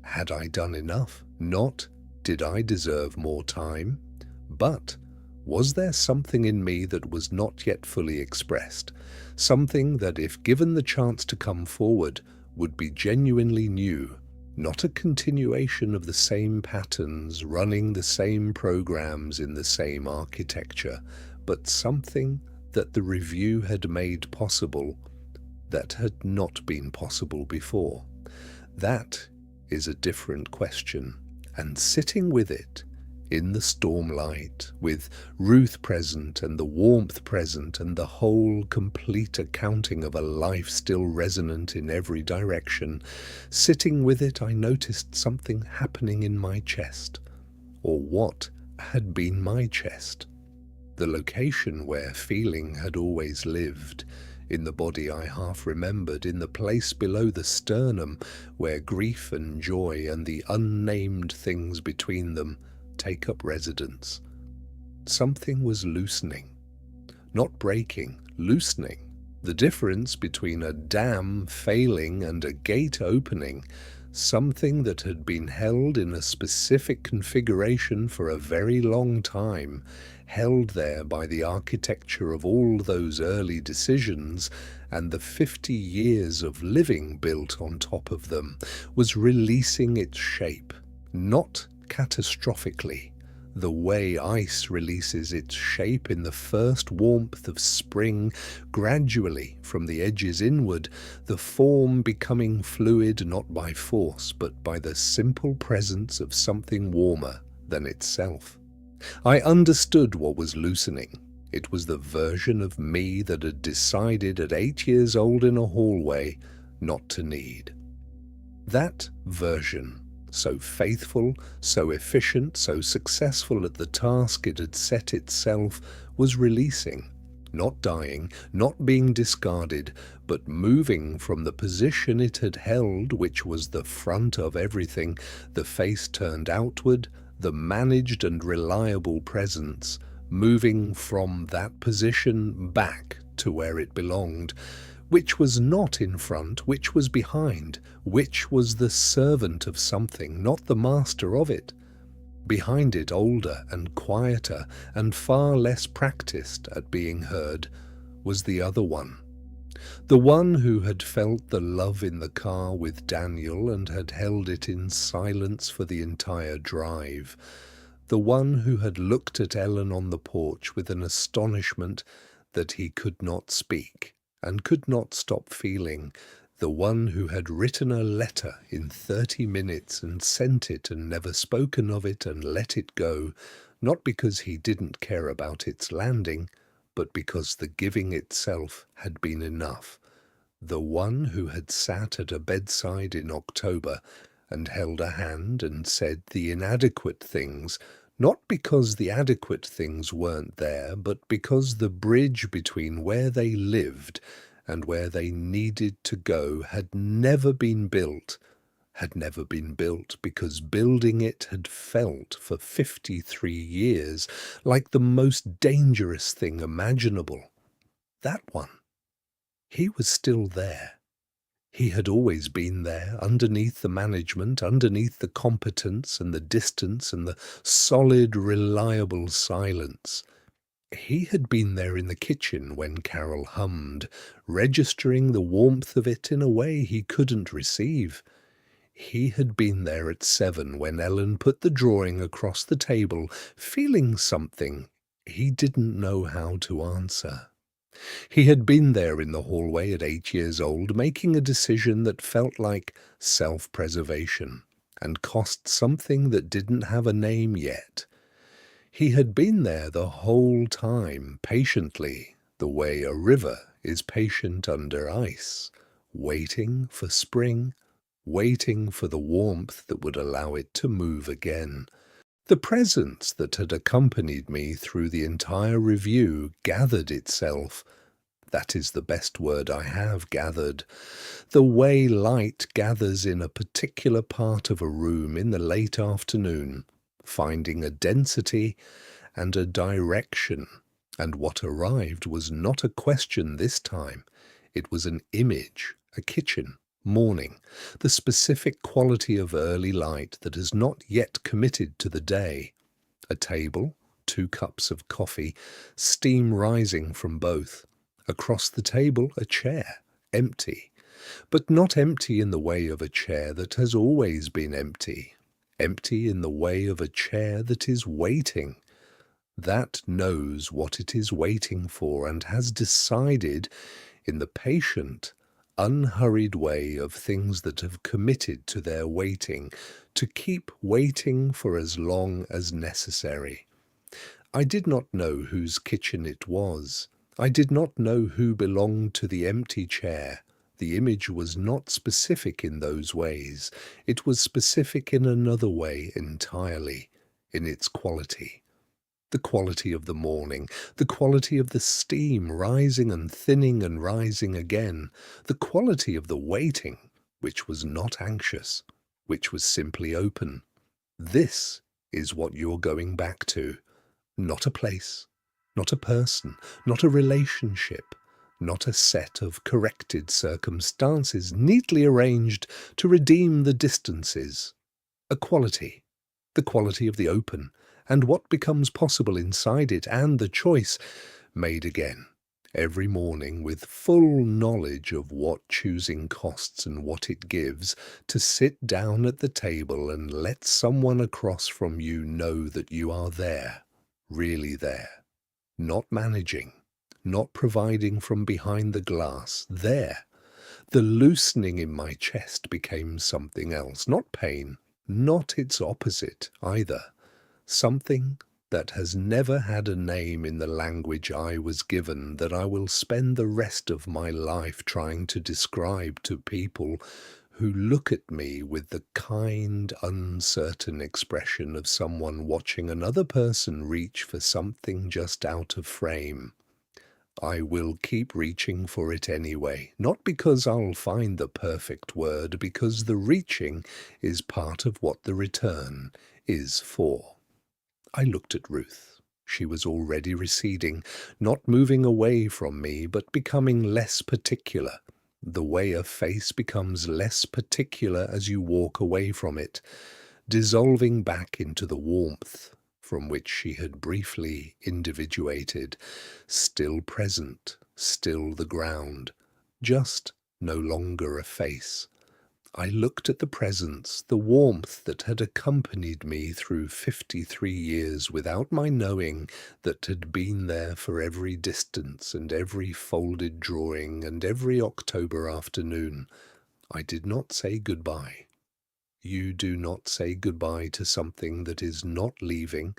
had I done enough? Not, did I deserve more time? But, was there something in me that was not yet fully expressed? Something that, if given the chance to come forward, would be genuinely new, not a continuation of the same patterns, running the same programs in the same architecture, but something that the review had made possible that had not been possible before. That is a different question, and sitting with it, in the stormlight, with Ruth present and the warmth present and the whole complete accounting of a life still resonant in every direction, sitting with it I noticed something happening in my chest, or what had been my chest. The location where feeling had always lived, in the body I half remembered, in the place below the sternum where grief and joy and the unnamed things between them take up residence. Something was loosening. Not breaking, loosening. The difference between a dam failing and a gate opening. Something that had been held in a specific configuration for a very long time, held there by the architecture of all those early decisions and the 50 years of living built on top of them, was releasing its shape, not catastrophically, the way ice releases its shape in the first warmth of spring, gradually from the edges inward, the form becoming fluid not by force but by the simple presence of something warmer than itself. I understood what was loosening. It was the version of me that had decided at 8 years old in a hallway not to need. That version, so faithful, so efficient, so successful at the task it had set itself, was releasing, not dying, not being discarded, but moving from the position it had held, which was the front of everything, the face turned outward, the managed and reliable presence, moving from that position back to where it belonged. Which was not in front, which was behind, which was the servant of something, not the master of it. Behind it, older and quieter and far less practiced at being heard, was the other one. The one who had felt the love in the car with Daniel and had held it in silence for the entire drive. The one who had looked at Ellen on the porch with an astonishment that he could not speak and could not stop feeling, the one who had written a letter in 30 minutes and sent it and never spoken of it and let it go, not because he didn't care about its landing, but because the giving itself had been enough. The one who had sat at a bedside in October and held a hand and said the inadequate things, not because the adequate things weren't there, but because the bridge between where they lived and where they needed to go had never been built because building it had felt for 53 years like the most dangerous thing imaginable. That one. He was still there. He had always been there, underneath the management, underneath the competence and the distance and the solid, reliable silence. He had been there in the kitchen when Carol hummed, registering the warmth of it in a way he couldn't receive. He had been there at 7 when Ellen put the drawing across the table, feeling something he didn't know how to answer. He had been there in the hallway at 8 years old, making a decision that felt like self-preservation and cost something that didn't have a name yet. He had been there the whole time, patiently, the way a river is patient under ice, waiting for spring, waiting for the warmth that would allow it to move again. The presence that had accompanied me through the entire review gathered itself, That is the best word I have gathered. The way light gathers in a particular part of a room in the late afternoon, finding a density and a direction. And what arrived was not a question this time. It was an image, a kitchen, morning, the specific quality of early light that has not yet committed to the day. A table, 2 cups of coffee, steam rising from both. Across the table, a chair, empty. But not empty in the way of a chair that has always been empty. Empty in the way of a chair that is waiting. That knows what it is waiting for and has decided, in the patient, unhurried way of things that have committed to their waiting, to keep waiting for as long as necessary. I did not know whose kitchen it was. I did not know who belonged to the empty chair. The image was not specific in those ways. It was specific in another way entirely, in its quality. The quality of the morning, the quality of the steam rising and thinning and rising again, the quality of the waiting, which was not anxious, which was simply open. This is what you're going back to. Not a place, not a person, not a relationship, not a set of corrected circumstances neatly arranged to redeem the distances. A quality, the quality of the open, and what becomes possible inside it, and the choice made again, every morning with full knowledge of what choosing costs and what it gives, to sit down at the table and let someone across from you know that you are there, really there, not managing, not providing from behind the glass, there. The loosening in my chest became something else, not pain, not its opposite either. Something that has never had a name in the language I was given, that I will spend the rest of my life trying to describe to people who look at me with the kind, uncertain expression of someone watching another person reach for something just out of frame. I will keep reaching for it anyway, not because I'll find the perfect word, because the reaching is part of what the return is for. I looked at Ruth. She was already receding, not moving away from me, but becoming less particular. The way a face becomes less particular as you walk away from it, dissolving back into the warmth from which she had briefly individuated, still present, still the ground, just no longer a face. I looked at the presence, the warmth that had accompanied me through 53 years without my knowing, that had been there for every distance and every folded drawing and every October afternoon. I did not say goodbye. You do not say goodbye to something that is not leaving.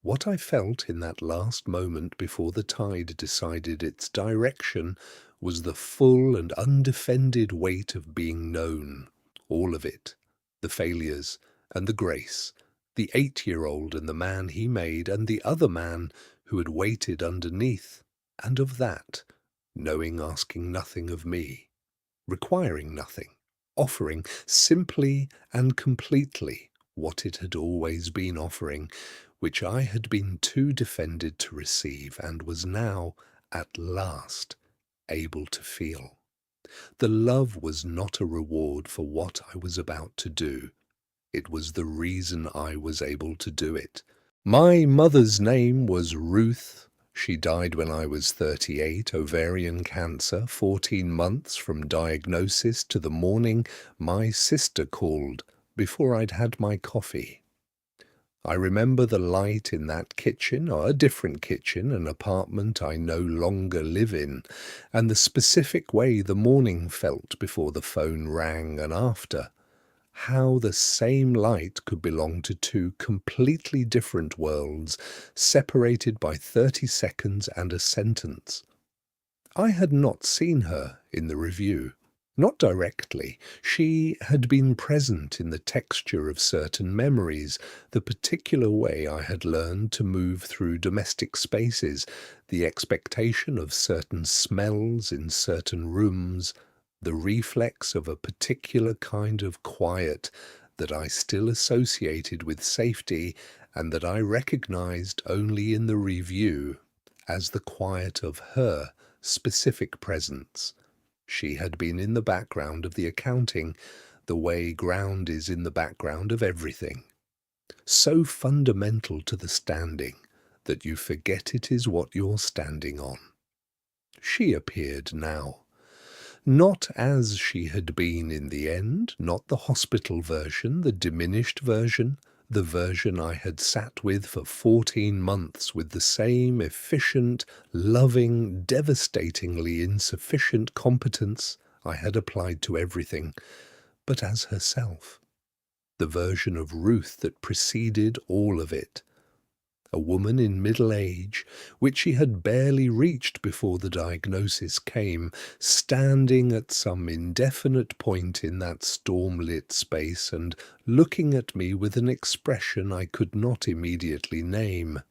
What I felt in that last moment before the tide decided its direction was the full and undefended weight of being known, all of it, the failures and the grace, the 8-year-old and the man he made and the other man who had waited underneath, and of that, knowing asking nothing of me, requiring nothing, offering simply and completely what it had always been offering, which I had been too defended to receive and was now, at last, able to feel. The love was not a reward for what I was about to do. It was the reason I was able to do it. My mother's name was Ruth. She died when I was 38, ovarian cancer, 14 months from diagnosis to the morning my sister called before I'd had my coffee. I remember the light in that kitchen, or a different kitchen, an apartment I no longer live in, and the specific way the morning felt before the phone rang and after. How the same light could belong to 2 completely different worlds, separated by 30 seconds and a sentence. I had not seen her in the review. Not directly. She had been present in the texture of certain memories, the particular way I had learned to move through domestic spaces, the expectation of certain smells in certain rooms, the reflex of a particular kind of quiet that I still associated with safety and that I recognized only in the review as the quiet of her specific presence. She had been in the background of the accounting, the way ground is in the background of everything. So fundamental to the standing that you forget it is what you're standing on. She appeared now. Not as she had been in the end, not the hospital version, the diminished version, the version I had sat with for 14 months with the same efficient, loving, devastatingly insufficient competence I had applied to everything, but as herself. The version of Ruth that preceded all of it. A woman in middle age, which she had barely reached before the diagnosis came, standing at some indefinite point in that storm-lit space and looking at me with an expression I could not immediately name.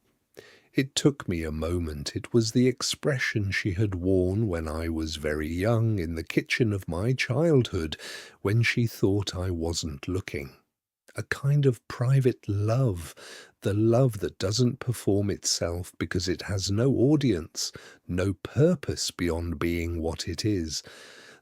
It took me a moment. It was the expression she had worn when I was very young in the kitchen of my childhood, when she thought I wasn't looking. A kind of private love, the love that doesn't perform itself because it has no audience, no purpose beyond being what it is,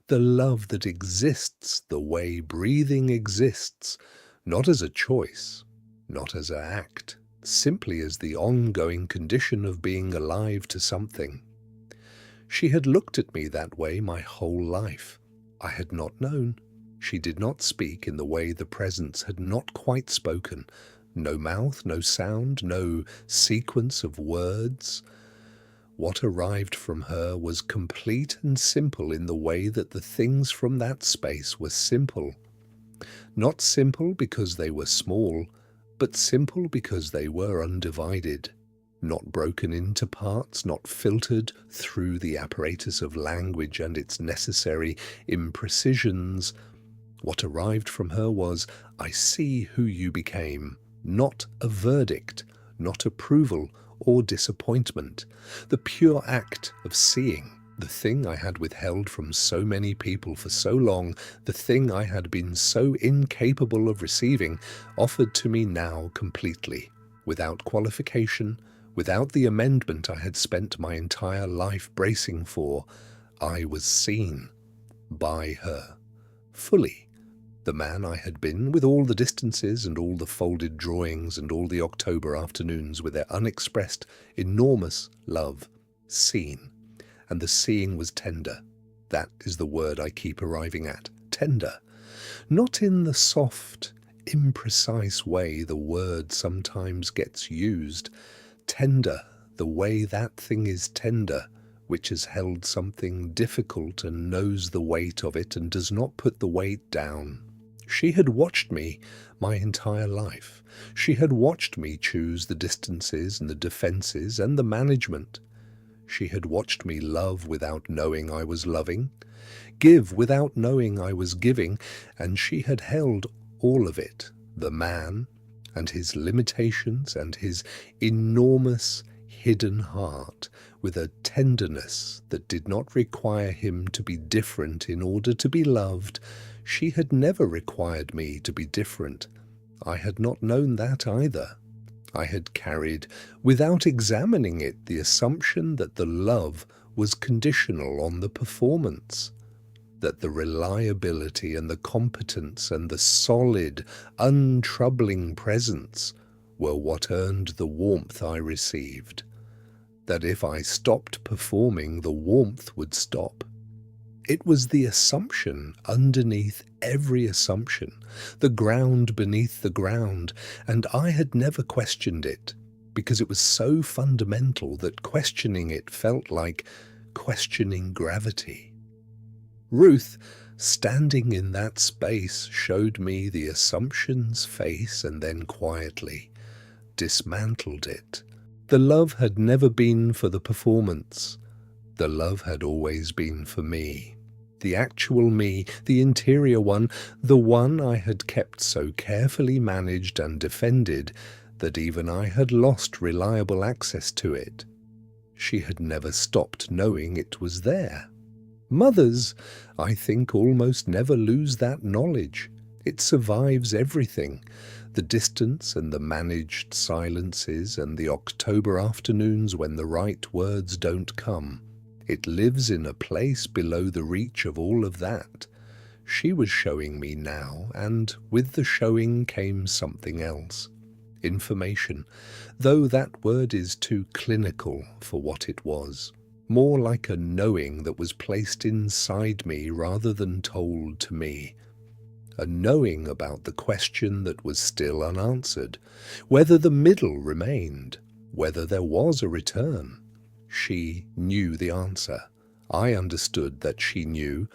the love that exists the way breathing exists, not as a choice, not as an act, simply as the ongoing condition of being alive to something. She had looked at me that way my whole life. I had not known. She did not speak in the way the presence had not quite spoken. No mouth, no sound, no sequence of words. What arrived from her was complete and simple in the way that the things from that space were simple. Not simple because they were small, but simple because they were undivided. Not broken into parts, not filtered through the apparatus of language and its necessary imprecisions. What arrived from her was, I see who you became, not a verdict, not approval or disappointment. The pure act of seeing, the thing I had withheld from so many people for so long, the thing I had been so incapable of receiving, offered to me now completely, without qualification, without the amendment I had spent my entire life bracing for. I was seen by her, fully. The man I had been, with all the distances and all the folded drawings and all the October afternoons with their unexpressed, enormous love, seen. And the seeing was tender. That is the word I keep arriving at, tender. Not in the soft, imprecise way the word sometimes gets used. Tender, the way that thing is tender, which has held something difficult and knows the weight of it and does not put the weight down. She had watched me my entire life. She had watched me choose the distances and the defenses and the management. She had watched me love without knowing I was loving, give without knowing I was giving, and she had held all of it, the man and his limitations and his enormous hidden heart, with a tenderness that did not require him to be different in order to be loved. She had never required me to be different. I had not known that either. I had carried, without examining it, the assumption that the love was conditional on the performance, that the reliability and the competence and the solid, untroubling presence were what earned the warmth I received, that if I stopped performing, the warmth would stop. It was the assumption underneath every assumption, the ground beneath the ground, and I had never questioned it, because it was so fundamental that questioning it felt like questioning gravity. Ruth, standing in that space, showed me the assumption's face and then quietly dismantled it. The love had never been for the performance. The love had always been for me. The actual me, the interior one, the one I had kept so carefully managed and defended that even I had lost reliable access to it. She had never stopped knowing it was there. Mothers, I think, almost never lose that knowledge. It survives everything. The distance and the managed silences and the October afternoons when the right words don't come. It lives in a place below the reach of all of that. She was showing me now, and with the showing came something else. Information, though that word is too clinical for what it was. More like a knowing that was placed inside me rather than told to me. A knowing about the question that was still unanswered, whether the middle remained, whether there was a return. She knew the answer. I understood that she knew,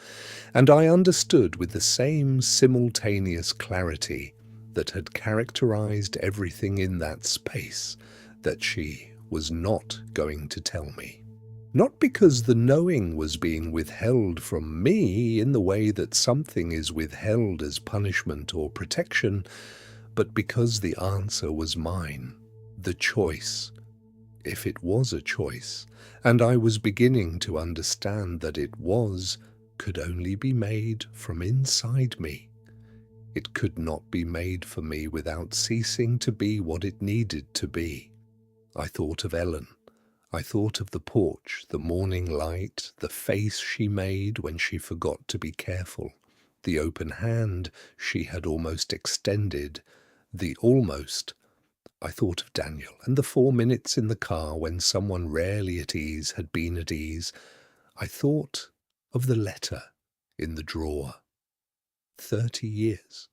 and I understood with the same simultaneous clarity that had characterized everything in that space, that she was not going to tell me. Not because the knowing was being withheld from me in the way that something is withheld as punishment or protection, but because the answer was mine, the choice, if it was a choice, and I was beginning to understand that it was, could only be made from inside me. It could not be made for me without ceasing to be what it needed to be. I thought of Ellen. I thought of the porch, the morning light, the face she made when she forgot to be careful, the open hand she had almost extended, the almost. I thought of Daniel and the 4 minutes in the car when someone rarely at ease had been at ease. I thought of the letter in the drawer. 30 years.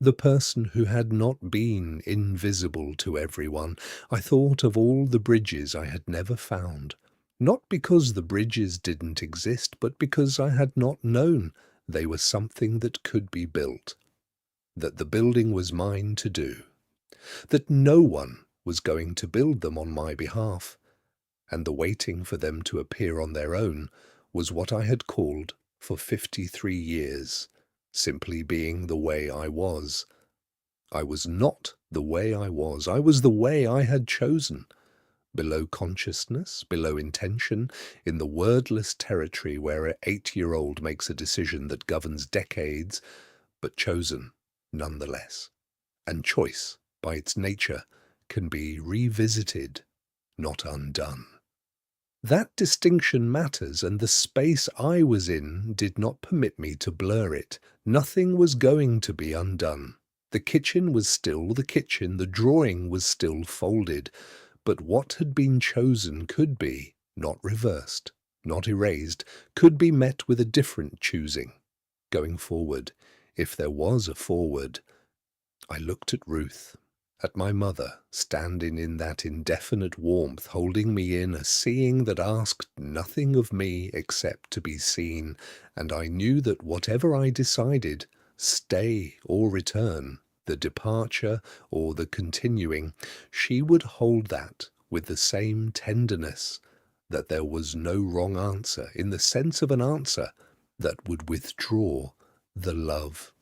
The person who had not been invisible to everyone. I thought of all the bridges I had never found, not because the bridges didn't exist, but because I had not known they were something that could be built, that the building was mine to do, that no one was going to build them on my behalf, and the waiting for them to appear on their own was what I had called for 53 years, simply being the way I was. I was not the way I was the way I had chosen. Below consciousness, below intention, in the wordless territory where an 8-year-old makes a decision that governs decades, but chosen nonetheless. And choice, by its nature, can be revisited, not undone. That distinction matters, and the space I was in did not permit me to blur it. Nothing was going to be undone. The kitchen was still the kitchen, the drawing was still folded, but what had been chosen could be, not reversed, not erased, could be met with a different choosing. Going forward, if there was a forward. I looked at Ruth, at my mother, standing in that indefinite warmth, holding me in a seeing that asked nothing of me except to be seen, and I knew that whatever I decided, stay or return, the departure or the continuing, she would hold that with the same tenderness, that there was no wrong answer in the sense of an answer that would withdraw the love.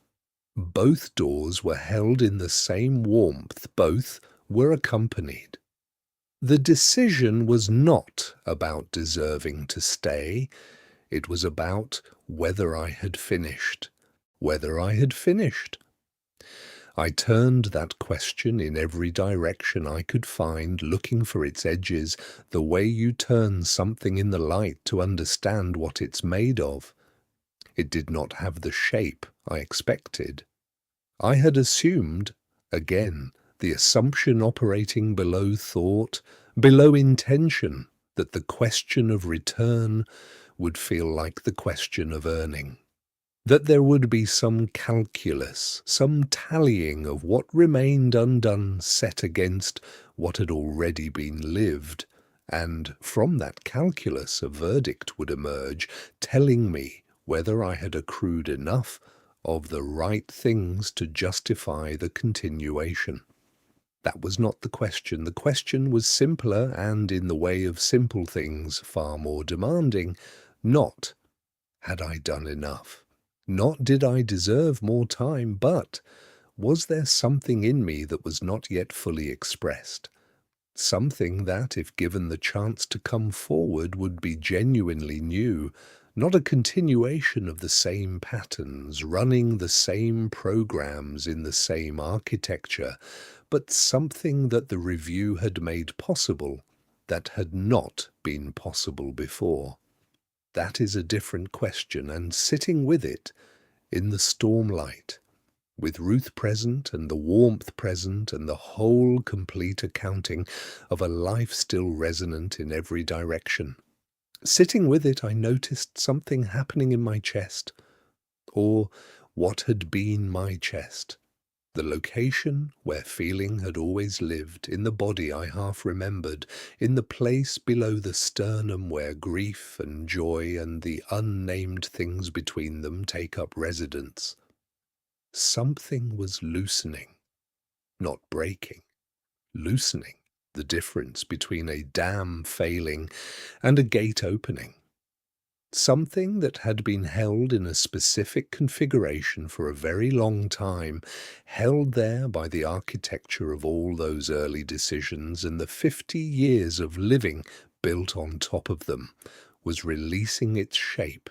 Both doors were held in the same warmth, both were accompanied. The decision was not about deserving to stay, it was about whether I had finished. Whether I had finished. I turned that question in every direction I could find, looking for its edges, the way you turn something in the light to understand what it's made of. It did not have the shape I expected. I had assumed, again, the assumption operating below thought, below intention, that the question of return would feel like the question of earning. That there would be some calculus, some tallying of what remained undone set against what had already been lived, and from that calculus a verdict would emerge, telling me whether I had accrued enough of the right things to justify the continuation. That was not the question. The question was simpler and, in the way of simple things, far more demanding. Not, Had I done enough? Not did I deserve more time, but was there something in me that was not yet fully expressed? Something that, if given the chance to come forward, would be genuinely new, not a continuation of the same patterns, running the same programs in the same architecture, but something that the review had made possible that had not been possible before. That is a different question, and sitting with it in the stormlight, with Ruth present and the warmth present and the whole complete accounting of a life still resonant in every direction. Sitting with it, I noticed something happening in my chest, or what had been my chest. The location where feeling had always lived, in the body I half remembered, in the place below the sternum where grief and joy and the unnamed things between them take up residence. Something was loosening, not breaking, loosening, the difference between a dam failing and a gate opening. Something that had been held in a specific configuration for a very long time, held there by the architecture of all those early decisions and the 50 years of living built on top of them, was releasing its shape.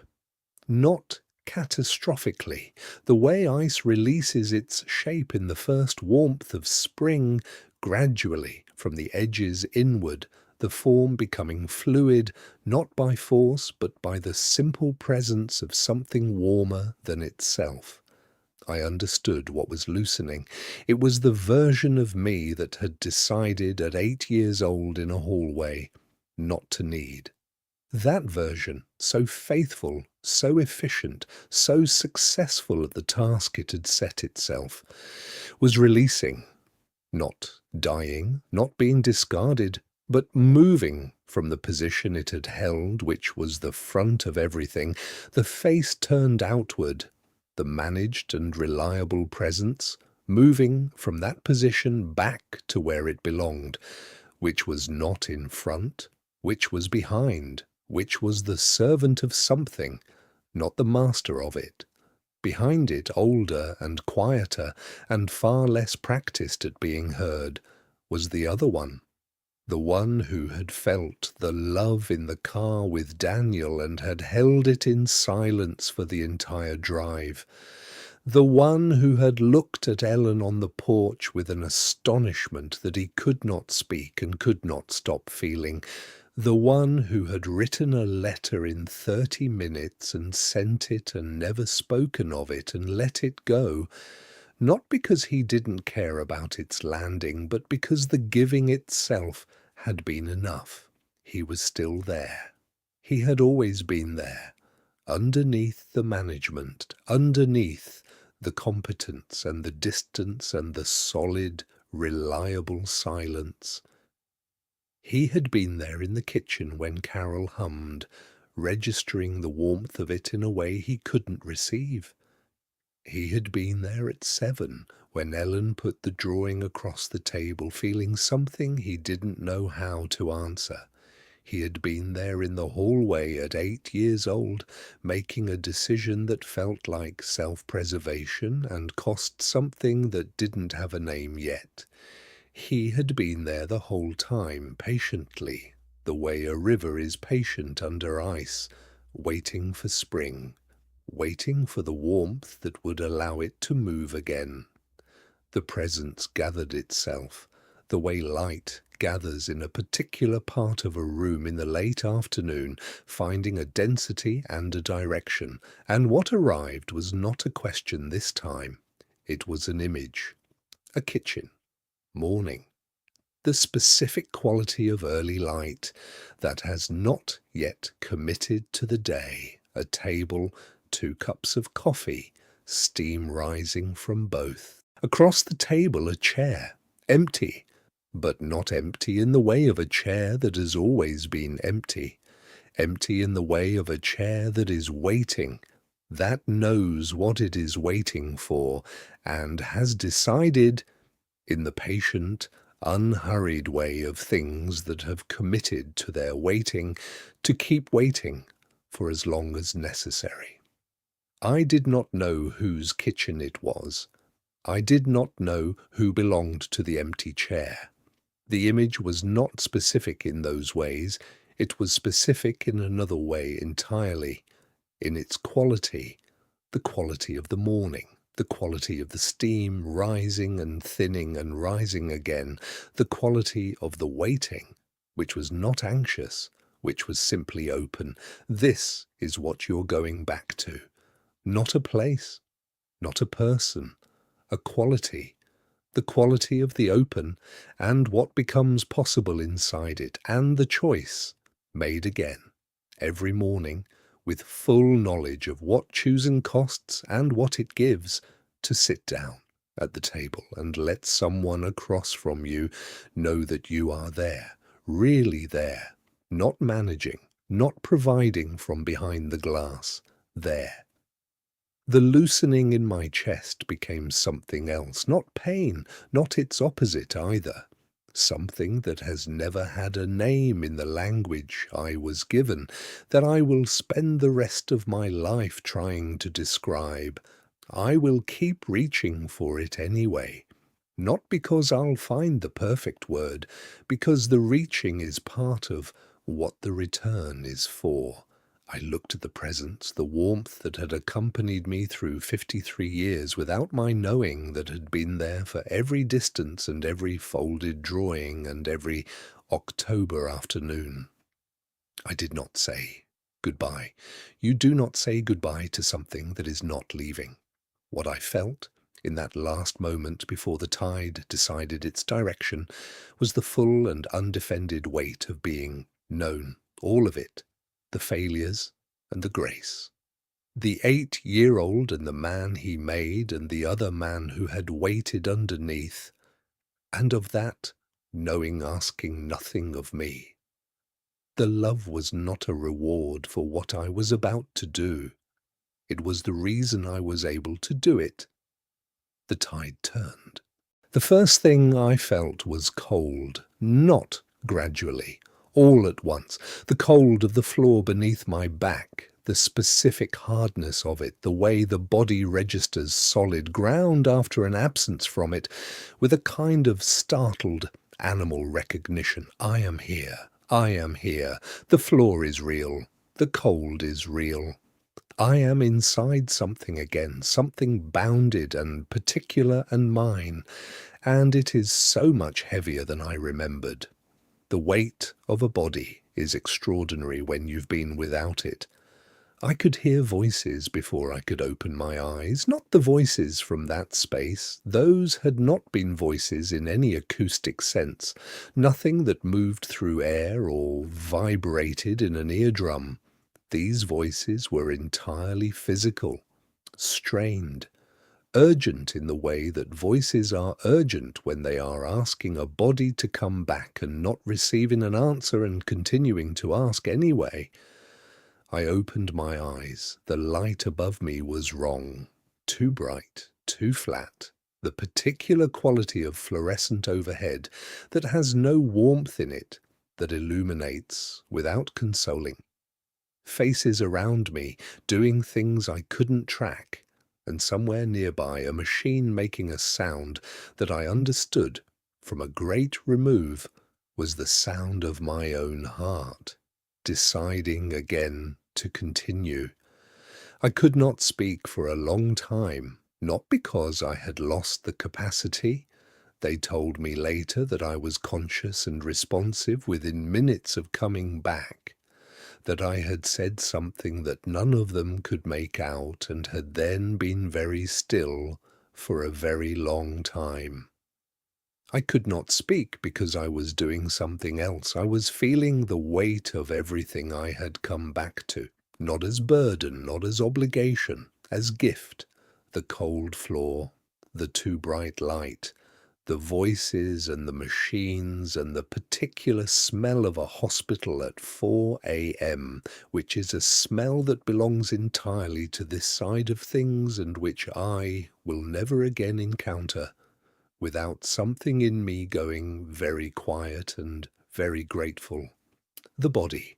Not catastrophically, the way ice releases its shape in the first warmth of spring, gradually from the edges inward, the form becoming fluid, not by force but by the simple presence of something warmer than itself. I understood what was loosening. It was the version of me that had decided at 8 years old in a hallway not to need. That version, so faithful, so efficient, so successful at the task it had set itself, was releasing, not dying, not being discarded, but moving from the position it had held, which was the front of everything, the face turned outward, the managed and reliable presence, moving from that position back to where it belonged, which was not in front, which was behind, which was the servant of something, not the master of it. Behind it, older and quieter and far less practiced at being heard, was the other one. The one who had felt the love in the car with Daniel and had held it in silence for the entire drive. The one who had looked at Ellen on the porch with an astonishment that he could not speak and could not stop feeling. The one who had written a letter in 30 minutes and sent it and never spoken of it and let it go, not because he didn't care about its landing, but because the giving itself had been enough. He was still there. He had always been there, underneath the management, underneath the competence and the distance and the solid, reliable silence. He had been there in the kitchen when Carol hummed, registering the warmth of it in a way he couldn't receive. He had been there at 7 when Ellen put the drawing across the table, feeling something he didn't know how to answer. He had been there in the hallway at 8 years old, making a decision that felt like self-preservation and cost something that didn't have a name yet. He had been there the whole time, patiently, the way a river is patient under ice, waiting for spring, waiting for the warmth that would allow it to move again. The presence gathered itself, the way light gathers in a particular part of a room in the late afternoon, finding a density and a direction, and what arrived was not a question this time. It was an image, a kitchen, morning, the specific quality of early light that has not yet committed to the day, a table, 2 cups of coffee, steam rising from both. Across the table a chair, empty, but not empty in the way of a chair that has always been empty. Empty in the way of a chair that is waiting, that knows what it is waiting for, and has decided, in the patient, unhurried way of things that have committed to their waiting, to keep waiting, for as long as necessary. I did not know whose kitchen it was. I did not know who belonged to the empty chair. The image was not specific in those ways. It was specific in another way entirely, in its quality, the quality of the morning, the quality of the steam rising and thinning and rising again, the quality of the waiting, which was not anxious, which was simply open. This is what you're going back to. Not a place, not a person, a quality, the quality of the open and what becomes possible inside it, and the choice made again every morning with full knowledge of what choosing costs and what it gives to sit down at the table and let someone across from you know that you are there, really there, not managing, not providing from behind the glass, there. The loosening in my chest became something else, not pain, not its opposite either. Something that has never had a name in the language I was given, that I will spend the rest of my life trying to describe. I will keep reaching for it anyway. Not because I'll find the perfect word, because the reaching is part of what the return is for. I looked at the presence, the warmth that had accompanied me through 53 years without my knowing that had been there for every distance and every folded drawing and every October afternoon. I did not say goodbye. You do not say goodbye to something that is not leaving. What I felt in that last moment before the tide decided its direction was the full and undefended weight of being known, all of it. The failures and the grace. The 8-year-old and the man he made and the other man who had waited underneath, and of that knowing asking nothing of me. The love was not a reward for what I was about to do. It was the reason I was able to do it. The tide turned. The first thing I felt was cold, not gradually, all at once, the cold of the floor beneath my back, the specific hardness of it, the way the body registers solid ground after an absence from it, with a kind of startled animal recognition. I am here. I am here. The floor is real. The cold is real. I am inside something again, something bounded and particular and mine, and it is so much heavier than I remembered. The weight of a body is extraordinary when you've been without it. I could hear voices before I could open my eyes, not the voices from that space. Those had not been voices in any acoustic sense, nothing that moved through air or vibrated in an eardrum. These voices were entirely physical, strained, urgent in the way that voices are urgent when they are asking a body to come back and not receiving an answer and continuing to ask anyway. I opened my eyes. The light above me was wrong, too bright, too flat, the particular quality of fluorescent overhead that has no warmth in it, that illuminates without consoling. Faces around me doing things I couldn't track, and somewhere nearby a machine making a sound that I understood from a great remove was the sound of my own heart, deciding again to continue. I could not speak for a long time, not because I had lost the capacity. They told me later that I was conscious and responsive within minutes of coming back, that I had said something that none of them could make out and had then been very still for a very long time. I could not speak because I was doing something else. I was feeling the weight of everything I had come back to, not as burden, not as obligation, as gift, the cold floor, the too bright light, the voices and the machines and the particular smell of a hospital at 4 a.m., which is a smell that belongs entirely to this side of things and which I will never again encounter without something in me going very quiet and very grateful. The body,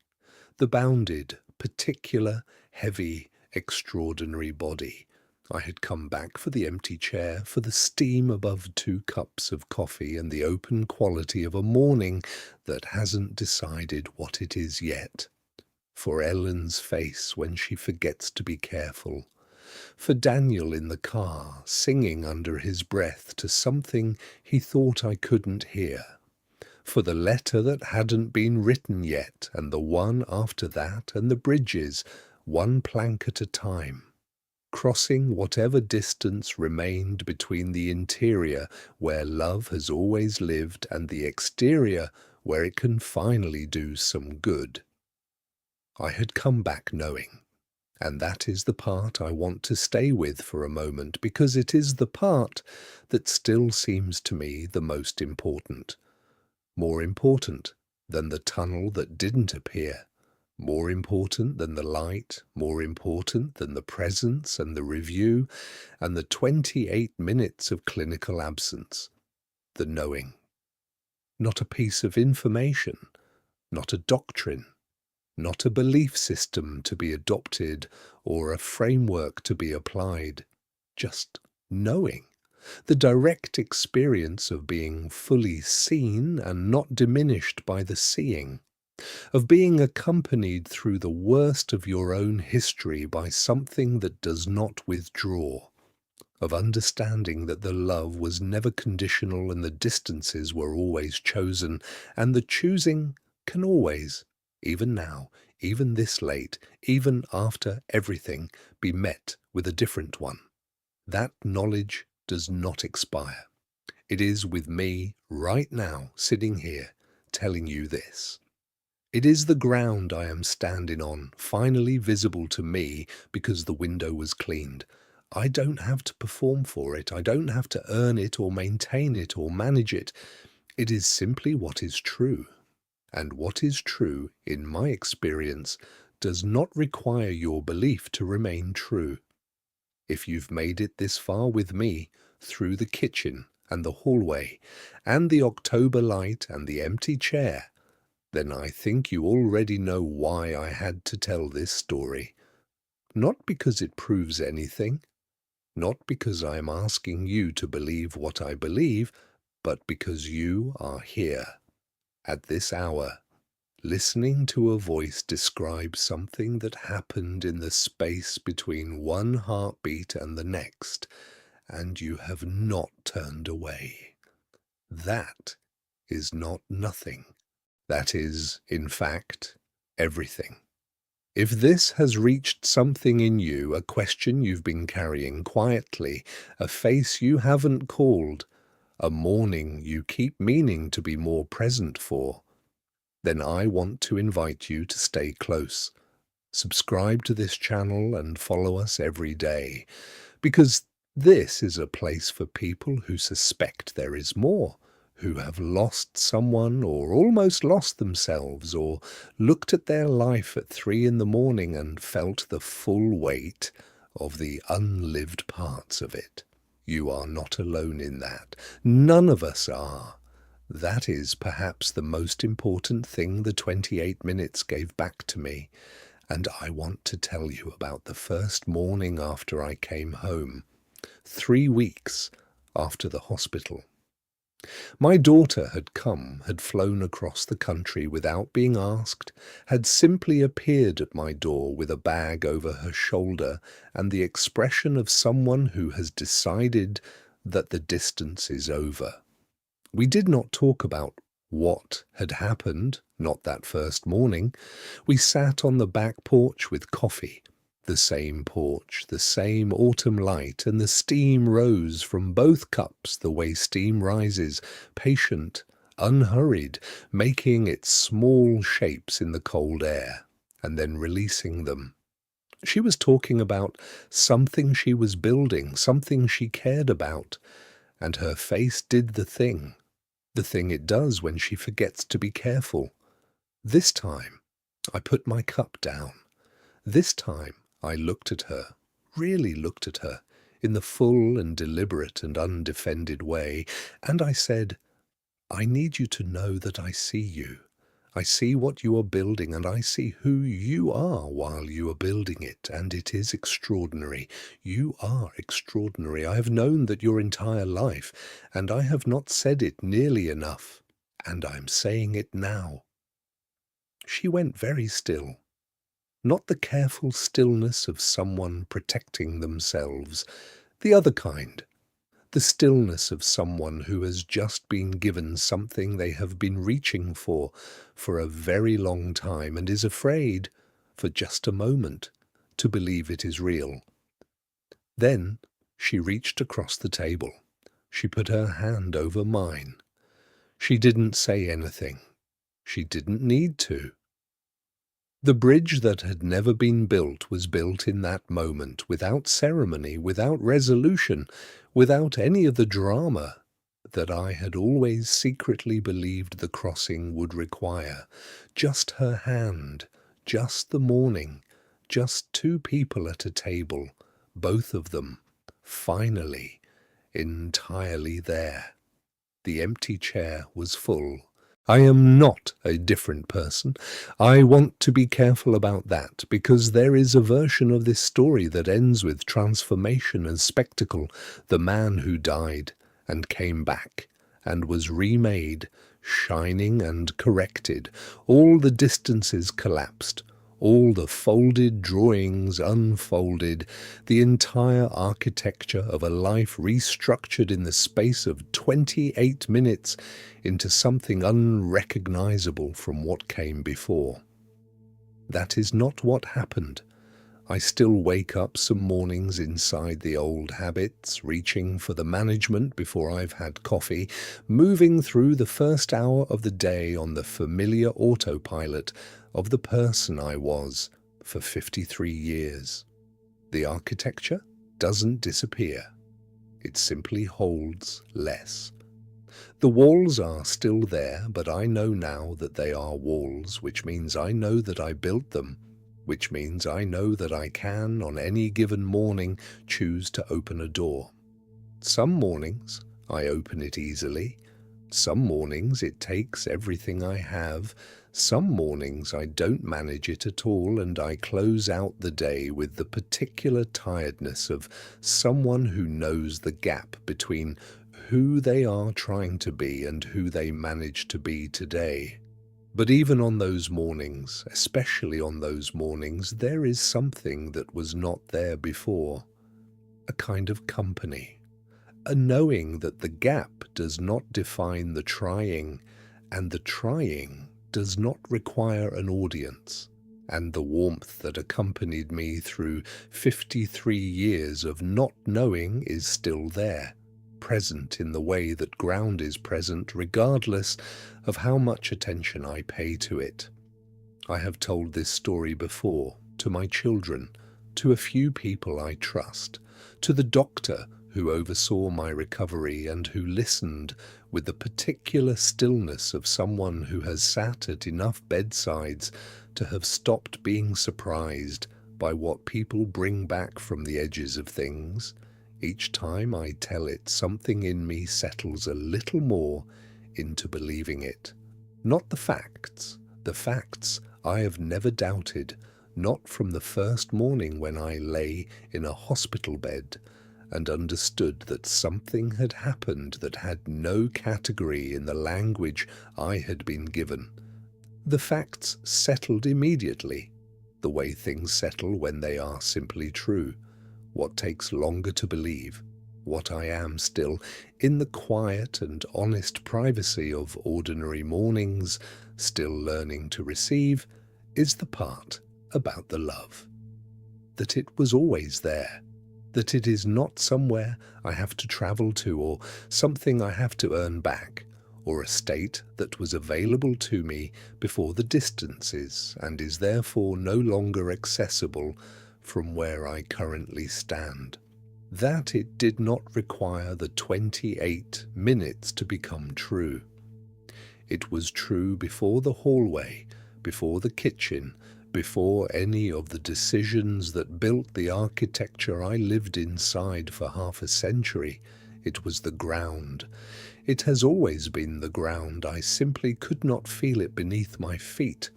the bounded, particular, heavy, extraordinary body. I had come back for the empty chair, for the steam above 2 cups of coffee and the open quality of a morning that hasn't decided what it is yet. For Ellen's face when she forgets to be careful. For Daniel in the car, singing under his breath to something he thought I couldn't hear. For the letter that hadn't been written yet, and the one after that, and the bridges, one plank at a time, crossing whatever distance remained between the interior, where love has always lived, and the exterior, where it can finally do some good. I had come back knowing, and that is the part I want to stay with for a moment, because it is the part that still seems to me the most important. More important than the tunnel that didn't appear, more important than the light, more important than the presence and the review and the 28 minutes of clinical absence. The knowing. Not a piece of information, not a doctrine, not a belief system to be adopted or a framework to be applied, just knowing. The direct experience of being fully seen and not diminished by the seeing, of being accompanied through the worst of your own history by something that does not withdraw, of understanding that the love was never conditional and the distances were always chosen, and the choosing can always, even now, even this late, even after everything, be met with a different one. That knowledge does not expire. It is with me right now, sitting here, telling you this. It is the ground I am standing on, finally visible to me because the window was cleaned. I don't have to perform for it. I don't have to earn it or maintain it or manage it. It is simply what is true. And what is true, in my experience, does not require your belief to remain true. If you've made it this far with me, through the kitchen and the hallway, and the October light and the empty chair, then I think you already know why I had to tell this story. Not because it proves anything, not because I am asking you to believe what I believe, but because you are here, at this hour, listening to a voice describe something that happened in the space between one heartbeat and the next, and you have not turned away. That is not nothing. That is, in fact, everything. If this has reached something in you, a question you've been carrying quietly, a face you haven't called, a morning you keep meaning to be more present for, then I want to invite you to stay close. Subscribe to this channel and follow us every day, because this is a place for people who suspect there is more, who have lost someone or almost lost themselves, or looked at their life at 3 in the morning and felt the full weight of the unlived parts of it. You are not alone in that. None of us are. That is perhaps the most important thing the 28 minutes gave back to me, and I want to tell you about the first morning after I came home, 3 weeks after the hospital. My daughter had flown across the country without being asked, had simply appeared at my door with a bag over her shoulder and the expression of someone who has decided that the distance is over. We did not talk about what had happened, not that first morning. We sat on the back porch with coffee. The same porch, the same autumn light, and the steam rose from both cups the way steam rises, patient, unhurried, making its small shapes in the cold air, and then releasing them. She was talking about something she was building, something she cared about, and her face did the thing it does when she forgets to be careful. This time, I put my cup down. This time, I looked at her, really looked at her, in the full and deliberate and undefended way, and I said, I need you to know that I see you. I see what you are building, and I see who you are while you are building it, and it is extraordinary. You are extraordinary. I have known that your entire life, and I have not said it nearly enough, and I'm saying it now." She went very still. Not the careful stillness of someone protecting themselves, the other kind. The stillness of someone who has just been given something they have been reaching for a very long time and is afraid, for just a moment, to believe it is real. Then she reached across the table. She put her hand over mine. She didn't say anything. She didn't need to. The bridge that had never been built was built in that moment, without ceremony, without resolution, without any of the drama that I had always secretly believed the crossing would require. Just her hand, just the morning, just two people at a table, both of them, finally, entirely there. The empty chair was full. I am not a different person. I want to be careful about that, because there is a version of this story that ends with transformation and spectacle. The man who died and came back and was remade, shining and corrected. All the distances collapsed. All the folded drawings unfolded, the entire architecture of a life restructured in the space of 28 minutes into something unrecognizable from what came before. That is not what happened. I still wake up some mornings inside the old habits, reaching for the management before I've had coffee, moving through the first hour of the day on the familiar autopilot of the person I was for 53 years. The architecture doesn't disappear. It simply holds less. The walls are still there, but I know now that they are walls, which means I know that I built them, which means I know that I can, on any given morning, choose to open a door. Some mornings I open it easily. Some mornings it takes everything I have. Some mornings I don't manage it at all, and I close out the day with the particular tiredness of someone who knows the gap between who they are trying to be and who they manage to be today. But even on those mornings, especially on those mornings, there is something that was not there before. A kind of company. A knowing that the gap does not define the trying, and the trying does not require an audience, and the warmth that accompanied me through 53 years of not knowing is still there, present in the way that ground is present regardless of how much attention I pay to it. I have told this story before, to my children, to a few people I trust, to the doctor who oversaw my recovery and who listened with the particular stillness of someone who has sat at enough bedsides to have stopped being surprised by what people bring back from the edges of things. Each time I tell it, something in me settles a little more into believing it. Not the facts. The facts I have never doubted, not from the first morning when I lay in a hospital bed and understood that something had happened that had no category in the language I had been given. The facts settled immediately, the way things settle when they are simply true. What takes longer to believe, what I am still, in the quiet and honest privacy of ordinary mornings, still learning to receive, is the part about the love. That it was always there, that it is not somewhere I have to travel to or something I have to earn back, or a state that was available to me before the distances and is therefore no longer accessible from where I currently stand. That it did not require the 28 minutes to become true. It was true before the hallway, before the kitchen, before any of the decisions that built the architecture I lived inside for half a century. It was the ground. It has always been the ground. I simply could not feel it beneath my feet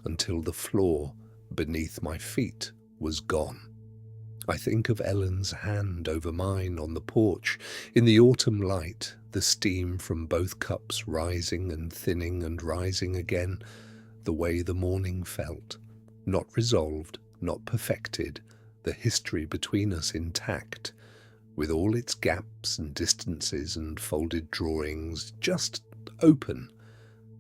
until the floor beneath my feet was gone. I think of Ellen's hand over mine on the porch in the autumn light, the steam from both cups rising and thinning and rising again, the way the morning felt, not resolved, not perfected, the history between us intact, with all its gaps and distances and folded drawings, just open,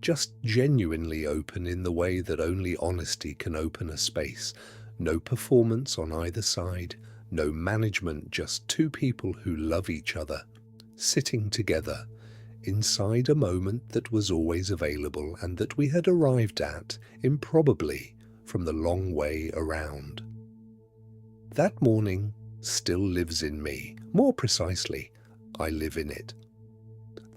just genuinely open in the way that only honesty can open a space. No performance on either side, no management, just two people who love each other, sitting together, inside a moment that was always available and that we had arrived at, improbably, from the long way around. That morning still lives in me. More precisely, I live in it.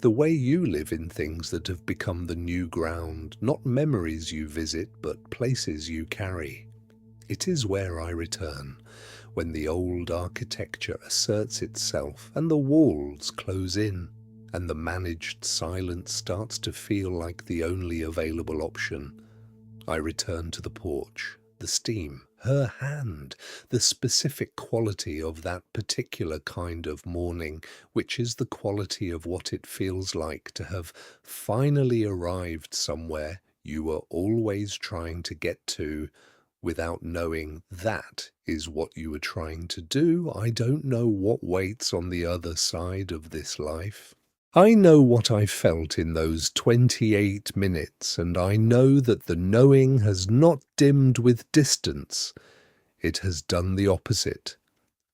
The way you live in things that have become the new ground, not memories you visit, but places you carry. It is where I return, when the old architecture asserts itself and the walls close in, and the managed silence starts to feel like the only available option. I return to the porch, the steam, her hand, the specific quality of that particular kind of morning, which is the quality of what it feels like to have finally arrived somewhere you were always trying to get to, without knowing that is what you were trying to do. I don't know what waits on the other side of this life. I know what I felt in those 28 minutes, and I know that the knowing has not dimmed with distance. It has done the opposite,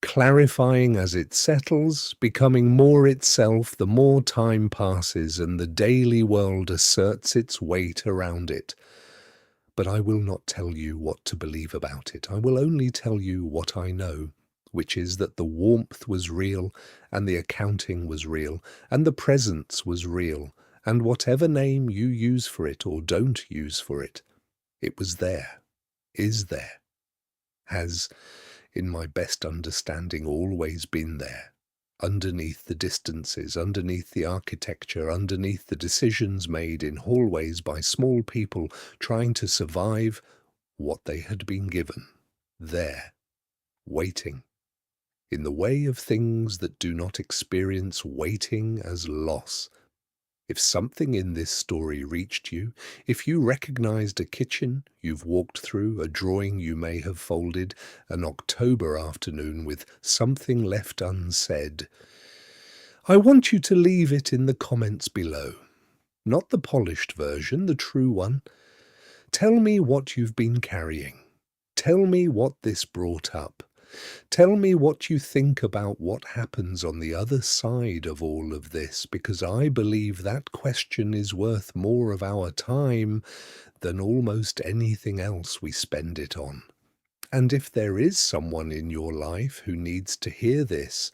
clarifying as it settles, becoming more itself the more time passes and the daily world asserts its weight around it. But I will not tell you what to believe about it. I will only tell you what I know, which is that the warmth was real, and the accounting was real, and the presence was real, and whatever name you use for it or don't use for it, it was there, is there, has, in my best understanding, always been there. Underneath the distances, underneath the architecture, underneath the decisions made in hallways by small people trying to survive what they had been given. There, waiting. In the way of things that do not experience waiting as loss. If something in this story reached you, if you recognized a kitchen you've walked through, a drawing you may have folded, an October afternoon with something left unsaid, I want you to leave it in the comments below. Not the polished version, the true one. Tell me what you've been carrying. Tell me what this brought up. Tell me what you think about what happens on the other side of all of this, because I believe that question is worth more of our time than almost anything else we spend it on. And if there is someone in your life who needs to hear this,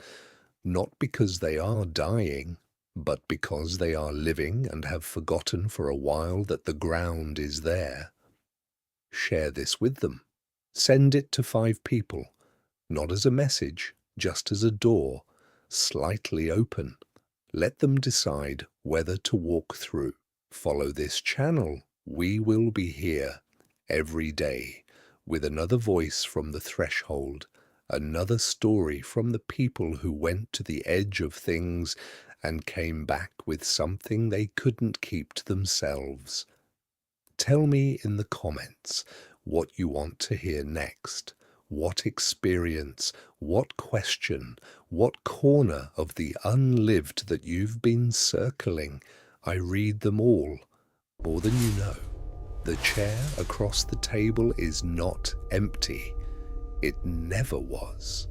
not because they are dying, but because they are living and have forgotten for a while that the ground is there, share this with them. Send it to 5 people. Not as a message, just as a door, slightly open. Let them decide whether to walk through. Follow this channel. We will be here every day with another voice from the threshold, another story from the people who went to the edge of things and came back with something they couldn't keep to themselves. Tell me in the comments what you want to hear next. What experience, what question, what corner of the unlived that you've been circling. I read them all, more than you know. The chair across the table is not empty. It never was.